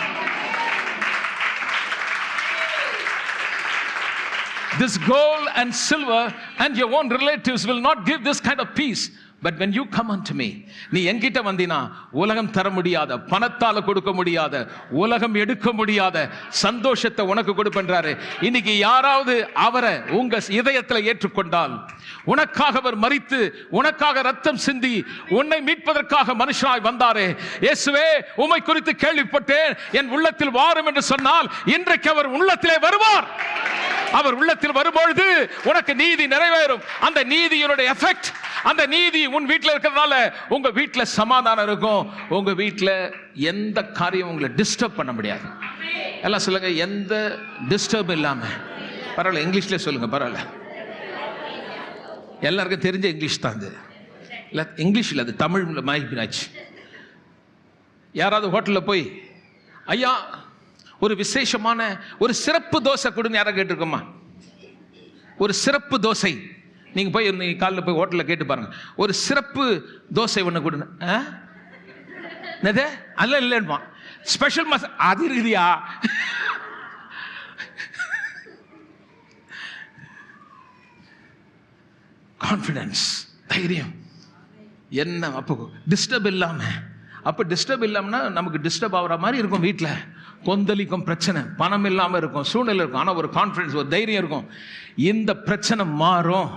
This gold and silver and your own relatives will not give this kind of peace. But when you come unto me, நீ என்கிட்ட வந்தினா உலகம் தர முடியாத, பணத்தால கொடுக்க முடியாத, உலகம் எடுக்க முடியாத சந்தோஷத்தை உனக்கு கொடுப்பேன்றாரு. இன்னைக்கு யாராவது அவரை உங்க இதயத்தில் ஏற்றுக்கொண்டால், உனக்காக அவர் மரித்து, உனக்காக ரத்தம் சிந்தி, உன்னை மீட்பதற்காக மனுஷனாய் வந்தாரே, இயேசுவே உம்மை குறித்து கேள்விப்பட்டேன், என் உள்ளத்தில் வாரும் என்று சொன்னால், இன்றைக்கு அவர் உள்ளத்திலே வருவார். அவர் உள்ளத்தில் வரும்பொழுது உனக்கு நீதி நிறைவேறும். அந்த நீதியினுடைய எஃபெக்ட், அந்த நீதி உன் வீட்டில் இருக்கிறதுனால உங்க வீட்டில் சமாதானம் இருக்கும். உங்க வீட்டில் எந்த காரியம் உங்களை டிஸ்டர்ப் பண்ண முடியாது. எல்லாம் சொல்லுங்க, எந்த டிஸ்டர்ப் இல்லாம. பரவாயில்ல, இங்கிலீஷ்ல சொல்லுங்க, பரவாயில்ல. எல்லாருக்கும் தெரிஞ்ச இங்கிலீஷ் தான் இது. இல்லை இங்கிலீஷ் இல்லை, அது தமிழ் மாயினாச்சு. யாராவது ஹோட்டலில் போய், ஐயா ஒரு விசேஷமான ஒரு சிறப்பு தோசை கொடுன்னு யாரை கேட்டிருக்கோமா? ஒரு சிறப்பு தோசை. நீங்க போய் நீங்க காலையில் போய் ஹோட்டலில் கேட்டு பாருங்க, ஒரு சிறப்பு தோசை ஒன்று கொடுங்க. அல்ல இல்லைன்னுமா, ஸ்பெஷல் மசா அது இருக்குதியா? கான்ஃபிடன்ஸ், தைரியம் என்ன? அப்போ டிஸ்டர்ப் இல்லாம, அப்போ டிஸ்டர்ப் இல்லாமனா நமக்கு டிஸ்டர்ப் ஆகிற மாதிரி இருக்கும். வீட்டில் கொந்தளிக்கும், பிரச்சனை, பணம் இல்லாமல் இருக்கும், சூழ்நிலை இருக்கும். ஆனால் ஒரு கான்ஃபிடன்ஸ், ஒரு தைரியம் இருக்கும். இந்த பிரச்சனை மாறும்,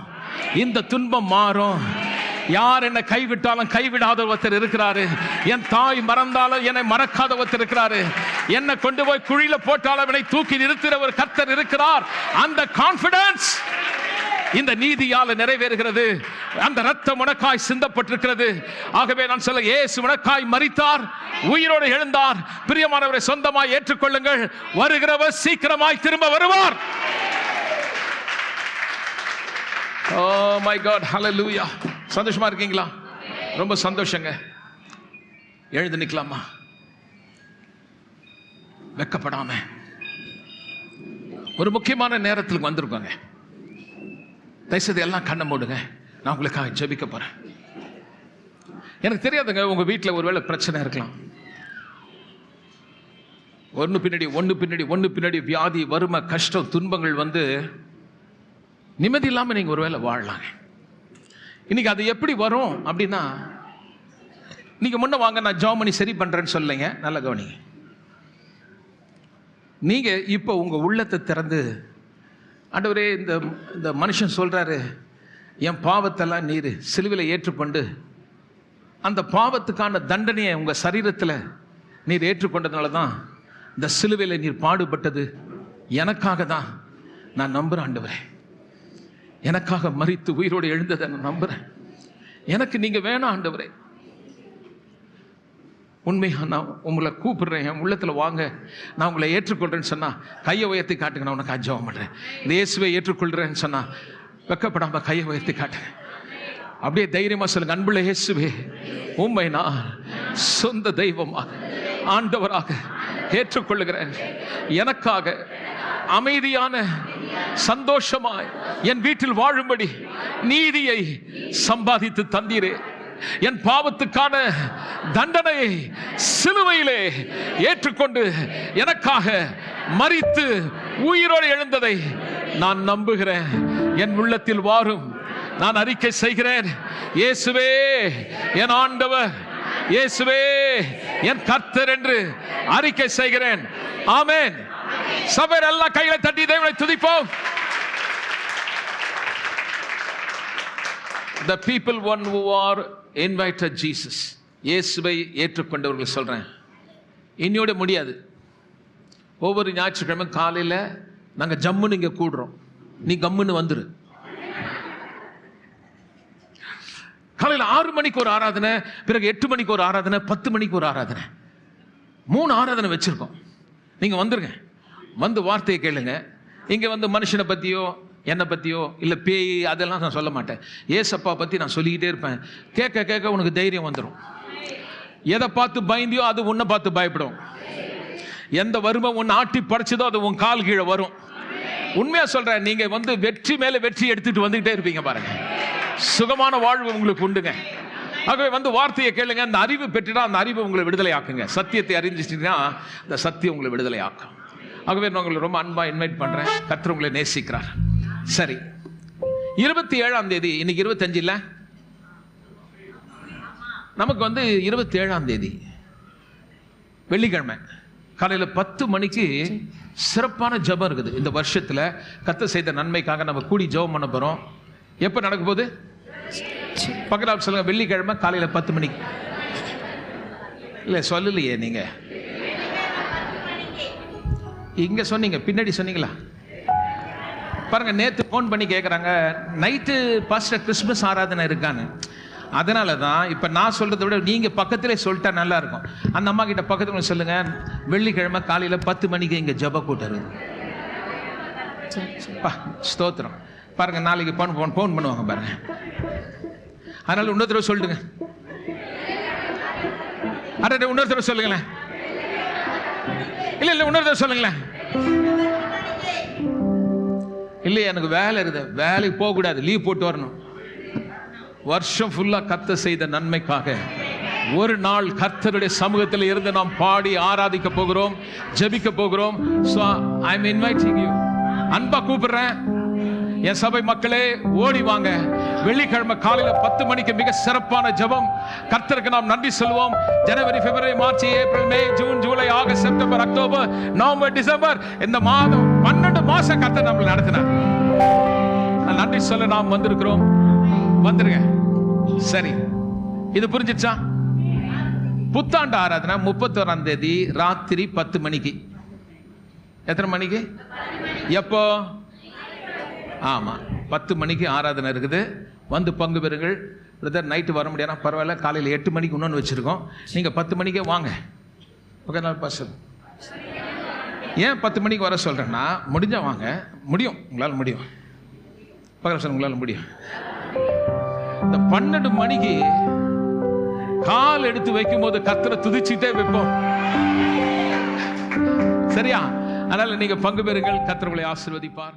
இந்த துன்பம் மாறும். யார் என்னை கைவிட்டாலும் கைவிடாத ஒருத்தர் இருக்கிறாரு. என் தாய் மறந்தாலும் என்னை மறக்காத ஒருத்தர் இருக்கிறாரு. என்னை கொண்டு போய் குழியில போட்டாலும் என்னை தூக்கி நிறுத்துகிற ஒரு கர்த்தர் இருக்கிறார். அந்த கான்ஃபிடன்ஸ் இந்த நீதியால நிறைவேறுகிறது. அந்த ரத்தம் உனக்காய் சிந்தப்பட்டிருக்கிறது. ஆகவே நான் சொல்ல, இயேசு உனக்காய் மரித்தார், உயிரோடு எழுந்தார். பிரியமானவரை சொந்தமாய் ஏற்றுக்கொள்ளுங்கள். வருகிறவர் சீக்கிரமாய் திரும்ப வருவார். Oh my God, hallelujah. சந்தோஷமா இருக்கீங்களா? ரொம்ப சந்தோஷங்க. எழுந்து நிக்கலாமா? வெக்கப்படாம. ஒரு முக்கியமான நேரத்துக்கு வந்திருக்கோங்க. தயவுசெய்து எல்லாம் கண்ணை மூடுங்க. நான் உங்களுக்காக ஜெபிக்க போறேன். எனக்கு தெரியாதுங்க, உங்க வீட்டில் ஒருவேளை பிரச்சனை இருக்கலாம். ஒன்று பின்னாடி வியாதி, வறுமை, கஷ்டம், துன்பங்கள் வந்து நிம்மதி இல்லாமல் நீங்கள் ஒருவேளை வாழலாங்க. இன்னைக்கு அது எப்படி வரும் அப்படின்னா, நீங்கள் முன்ன வாங்க, நான் ஜாப் பண்ணி சரி பண்ணுறேன்னு சொல்லுங்க. நல்ல கவனிங்க. நீங்கள் இப்போ உங்கள் உள்ளத்தை திறந்து, ஆண்டவரே, இந்த மனுஷன் சொல்கிறாரு, என் பாவத்தெல்லாம் நீர் சிலுவையில் ஏற்றுக்கொண்டு அந்த பாவத்துக்கான தண்டனையை உங்கள் சரீரத்தில் நீர் ஏற்றுக்கொண்டதுனால தான் இந்த சிலுவையில் நீர் பாடுபட்டது எனக்காக தான். நான் நம்புகிறேன் ஆண்டவரே, எனக்காக மரித்து உயிரோடு எழுந்ததை நான் நம்புகிறேன். எனக்கு நீங்கள் வேணாம் ஆண்டவரே. உண்மையா நான் உங்களை கூப்பிடுறேன், என் உள்ளத்தில் வாங்க, நான் உங்களை ஏற்றுக்கொள்கிறேன்னு சொன்னால் கையை உயர்த்தி காட்டுங்க, நான் உனக்கு ஜெபம் பண்ணுறேன். இந்த இயேசுவை ஏற்றுக்கொள்கிறேன்னு சொன்னால் வெக்கப்படாமல் கையை உயர்த்தி காட்டுங்க. அப்படியே தைரியமாக சொல்லுங்க, அன்புள்ள இயேசுவே, உம்மை நான் சொந்த தெய்வமாக ஆண்டவராக ஏற்றுக்கொள்ளுகிறேன். எனக்காக அமைதியான சந்தோஷமாய் என் வீட்டில் வாழும்படி நீதியை சம்பாதித்து தந்தீரே. என் பாவத்துக்கான தண்டனையை சிலுவையிலே ஏற்றுக்கொண்டு எனக்காக மரித்து உயிரோடு எழுந்ததை நான் நம்புகிறேன். என் உள்ளத்தில் வாரும். நான் அறிக்கை செய்கிறேன், இயேசுவே என் ஆண்டவர், இயேசுவே என் கர்த்தர் என்று அறிக்கை செய்கிறேன். ஆமென். சபையில் எல்லா கைகளை தட்டி தேவனை துதிப்போம். The people one who are invited Jesus, இயேசுவை ஏற்றுக்கொண்டவர்கள் சொல்றேன், இன்னையோட முடியாது. ஒவ்வொரு ஞாயிற்றுக்கிழமை காலையில் நாங்கள் ஜம்முன்னு இங்கே கூடுறோம், நீ கம்முன்னு வந்துரு. காலையில் 6 மணிக்கு ஒரு ஆராதனை, பிறகு 8 மணிக்கு ஒரு ஆராதனை, 10 மணிக்கு ஒரு ஆராதனை, 3 ஆராதனை வச்சிருக்கோம். நீங்கள் வந்துருங்க, வந்து வார்த்தையை கேளுங்க. இங்கே வந்து மனுஷனை பற்றியோ என்னை பற்றியோ இல்லை பேய் அதெல்லாம் நான் சொல்ல மாட்டேன். ஏசப்பா பற்றி நான் சொல்லிக்கிட்டே இருப்பேன். கேட்க கேட்க உனக்கு தைரியம் வந்துடும். எதை பார்த்து பயந்தியோ அது உன்னை பார்த்து பயப்படும். எந்த வறுமை உன்னை ஆட்டி படைச்சதோ அது உன் கால் கீழே வரும். உண்மையாக சொல்கிறேன், நீங்கள் வந்து வெற்றி மேலே வெற்றி எடுத்துகிட்டு வந்துக்கிட்டே இருப்பீங்க பாருங்க. சுகமான வாழ்வு உங்களுக்கு உண்டுங்க. ஆகவே வந்து வார்த்தையை கேளுங்க. அந்த அறிவு பெற்றுட்டா அந்த அறிவு உங்களை விடுதலை ஆக்குங்க. சத்தியத்தை அறிஞ்சிட்டீங்கன்னா அந்த சத்தியம் உங்களை விடுதலை ஆக்கும். ஆகவே நான் உங்களை ரொம்ப அன்பாக இன்வைட் பண்ணுறேன். கர்த்தர் உங்களை நேசிக்கிறார். சரி, 27ஆம் தேதி, இன்னைக்கு 25 இல்லை, நமக்கு வந்து 27ஆம் தேதி வெள்ளிக்கிழமை காலையில் 10 மணிக்கு சிறப்பான ஜெபம் இருக்குது. இந்த வருஷத்தில் கர்த்தர் செய்த நன்மைக்காக நம்ம கூடி ஜெபம் பண்ண போகிறோம். எப்போ நடக்க போகுது? பக்கத்தில் சொல்லுங்க, வெள்ளிக்கிழமை காலையில் 10 மணிக்கு. இல்லை சொல்லலையே, நீங்கள் இங்கே சொன்னீங்க, பின்னாடி சொன்னீங்களா? பாருங்க, நேற்று ஃபோன் பண்ணி கேட்குறாங்க, நைட்டு பாஸ்டர் கிறிஸ்மஸ் ஆராதனை இருக்கான்னு. அதனால தான் இப்போ நான் சொல்கிறத விட நீங்கள் பக்கத்திலே சொல்லிட்டா நல்லா இருக்கும். அந்த அம்மா கிட்ட பக்கத்தில் சொல்லுங்கள், வெள்ளிக்கிழமை காலையில் 10 மணிக்கு இங்கே ஜெப கூட்டம் இருக்குது. ஸ்தோத்திரம். பாருங்க, நாளைக்கு ஃபோன் பண்ணுவாங்க பாருங்க. அதனால இன்னொரு தடவை சொல்லிடுங்க. அட இன்னொரு தடவை சொல்லுங்களேன். இல்லை இன்னொரு தடவை சொல்லுங்களேன். இல்லை, எனக்கு வேலை இருக்குது, வேலைக்கு போகக்கூடாது, லீவ் போட்டு வரணும். வருஷம் ஃபுல்லாக கர்த்தர் செய்த நன்மைக்காக ஒரு நாள் கர்த்தருடைய சமூகத்தில் இருந்து நாம் பாடி ஆராதிக்க போகிறோம், ஜெபிக்க போகிறோம். So I am inviting you. அன்பா கூப்பிடுறேன், என் சபை மக்களே ஓடி வாங்க. வெள்ளிக்கிழமை காலையில் 10 மணிக்கு மிக சிறப்பான ஜெபம். கர்த்தருக்கு நாம் நன்றி சொல்வோம். ஜனவரி, பிப்ரவரி, மார்ச், ஏப்ரல், மே, ஜூன், ஜூலை, ஆகஸ்ட், செப்டம்பர், அக்டோபர், நவம்பர், டிசம்பர், இந்த மாதம் 12 மாசம் கர்த்தர் நம்மளை நடத்தினார். நன்றி சொல்ல நாம் வந்திருக்கிறோம். வந்துருங்க. சரி, இது புரிஞ்சிச்சா? புத்தாண்டு ஆராதனை 31ஆம் தேதி ராத்திரி 10 மணிக்கு. எத்தனை மணிக்கு? எப்போ? ஆமாம், 10 மணிக்கு ஆராதனை இருக்குது. வந்து பங்கு பெறுங்கள். பிரதர் நைட்டு வர முடியாதுனா பரவாயில்ல, காலையில் 8 மணிக்கு இன்னொன்று வச்சுருக்கோம், நீங்கள் 10 மணிக்கே வாங்க. ஓகே, நான் பாஸ்டர் ஏன் 10 மணிக்கு வர சொல்கிறேன்னா, முடிஞ்சால் வாங்க. முடியும், உங்களால் முடியும். பக்கத்தில் சொல்ல, உங்களால் முடியும். இந்த 12 மணிக்கு கால் எடுத்து வைக்கும் போது கர்த்தரை துதிச்சுட்டே வைப்போம். சரியா? அதனால் நீங்கள் பங்கு பெறுங்கள். கர்த்தர் உங்களை ஆசீர்வதிப்பார்.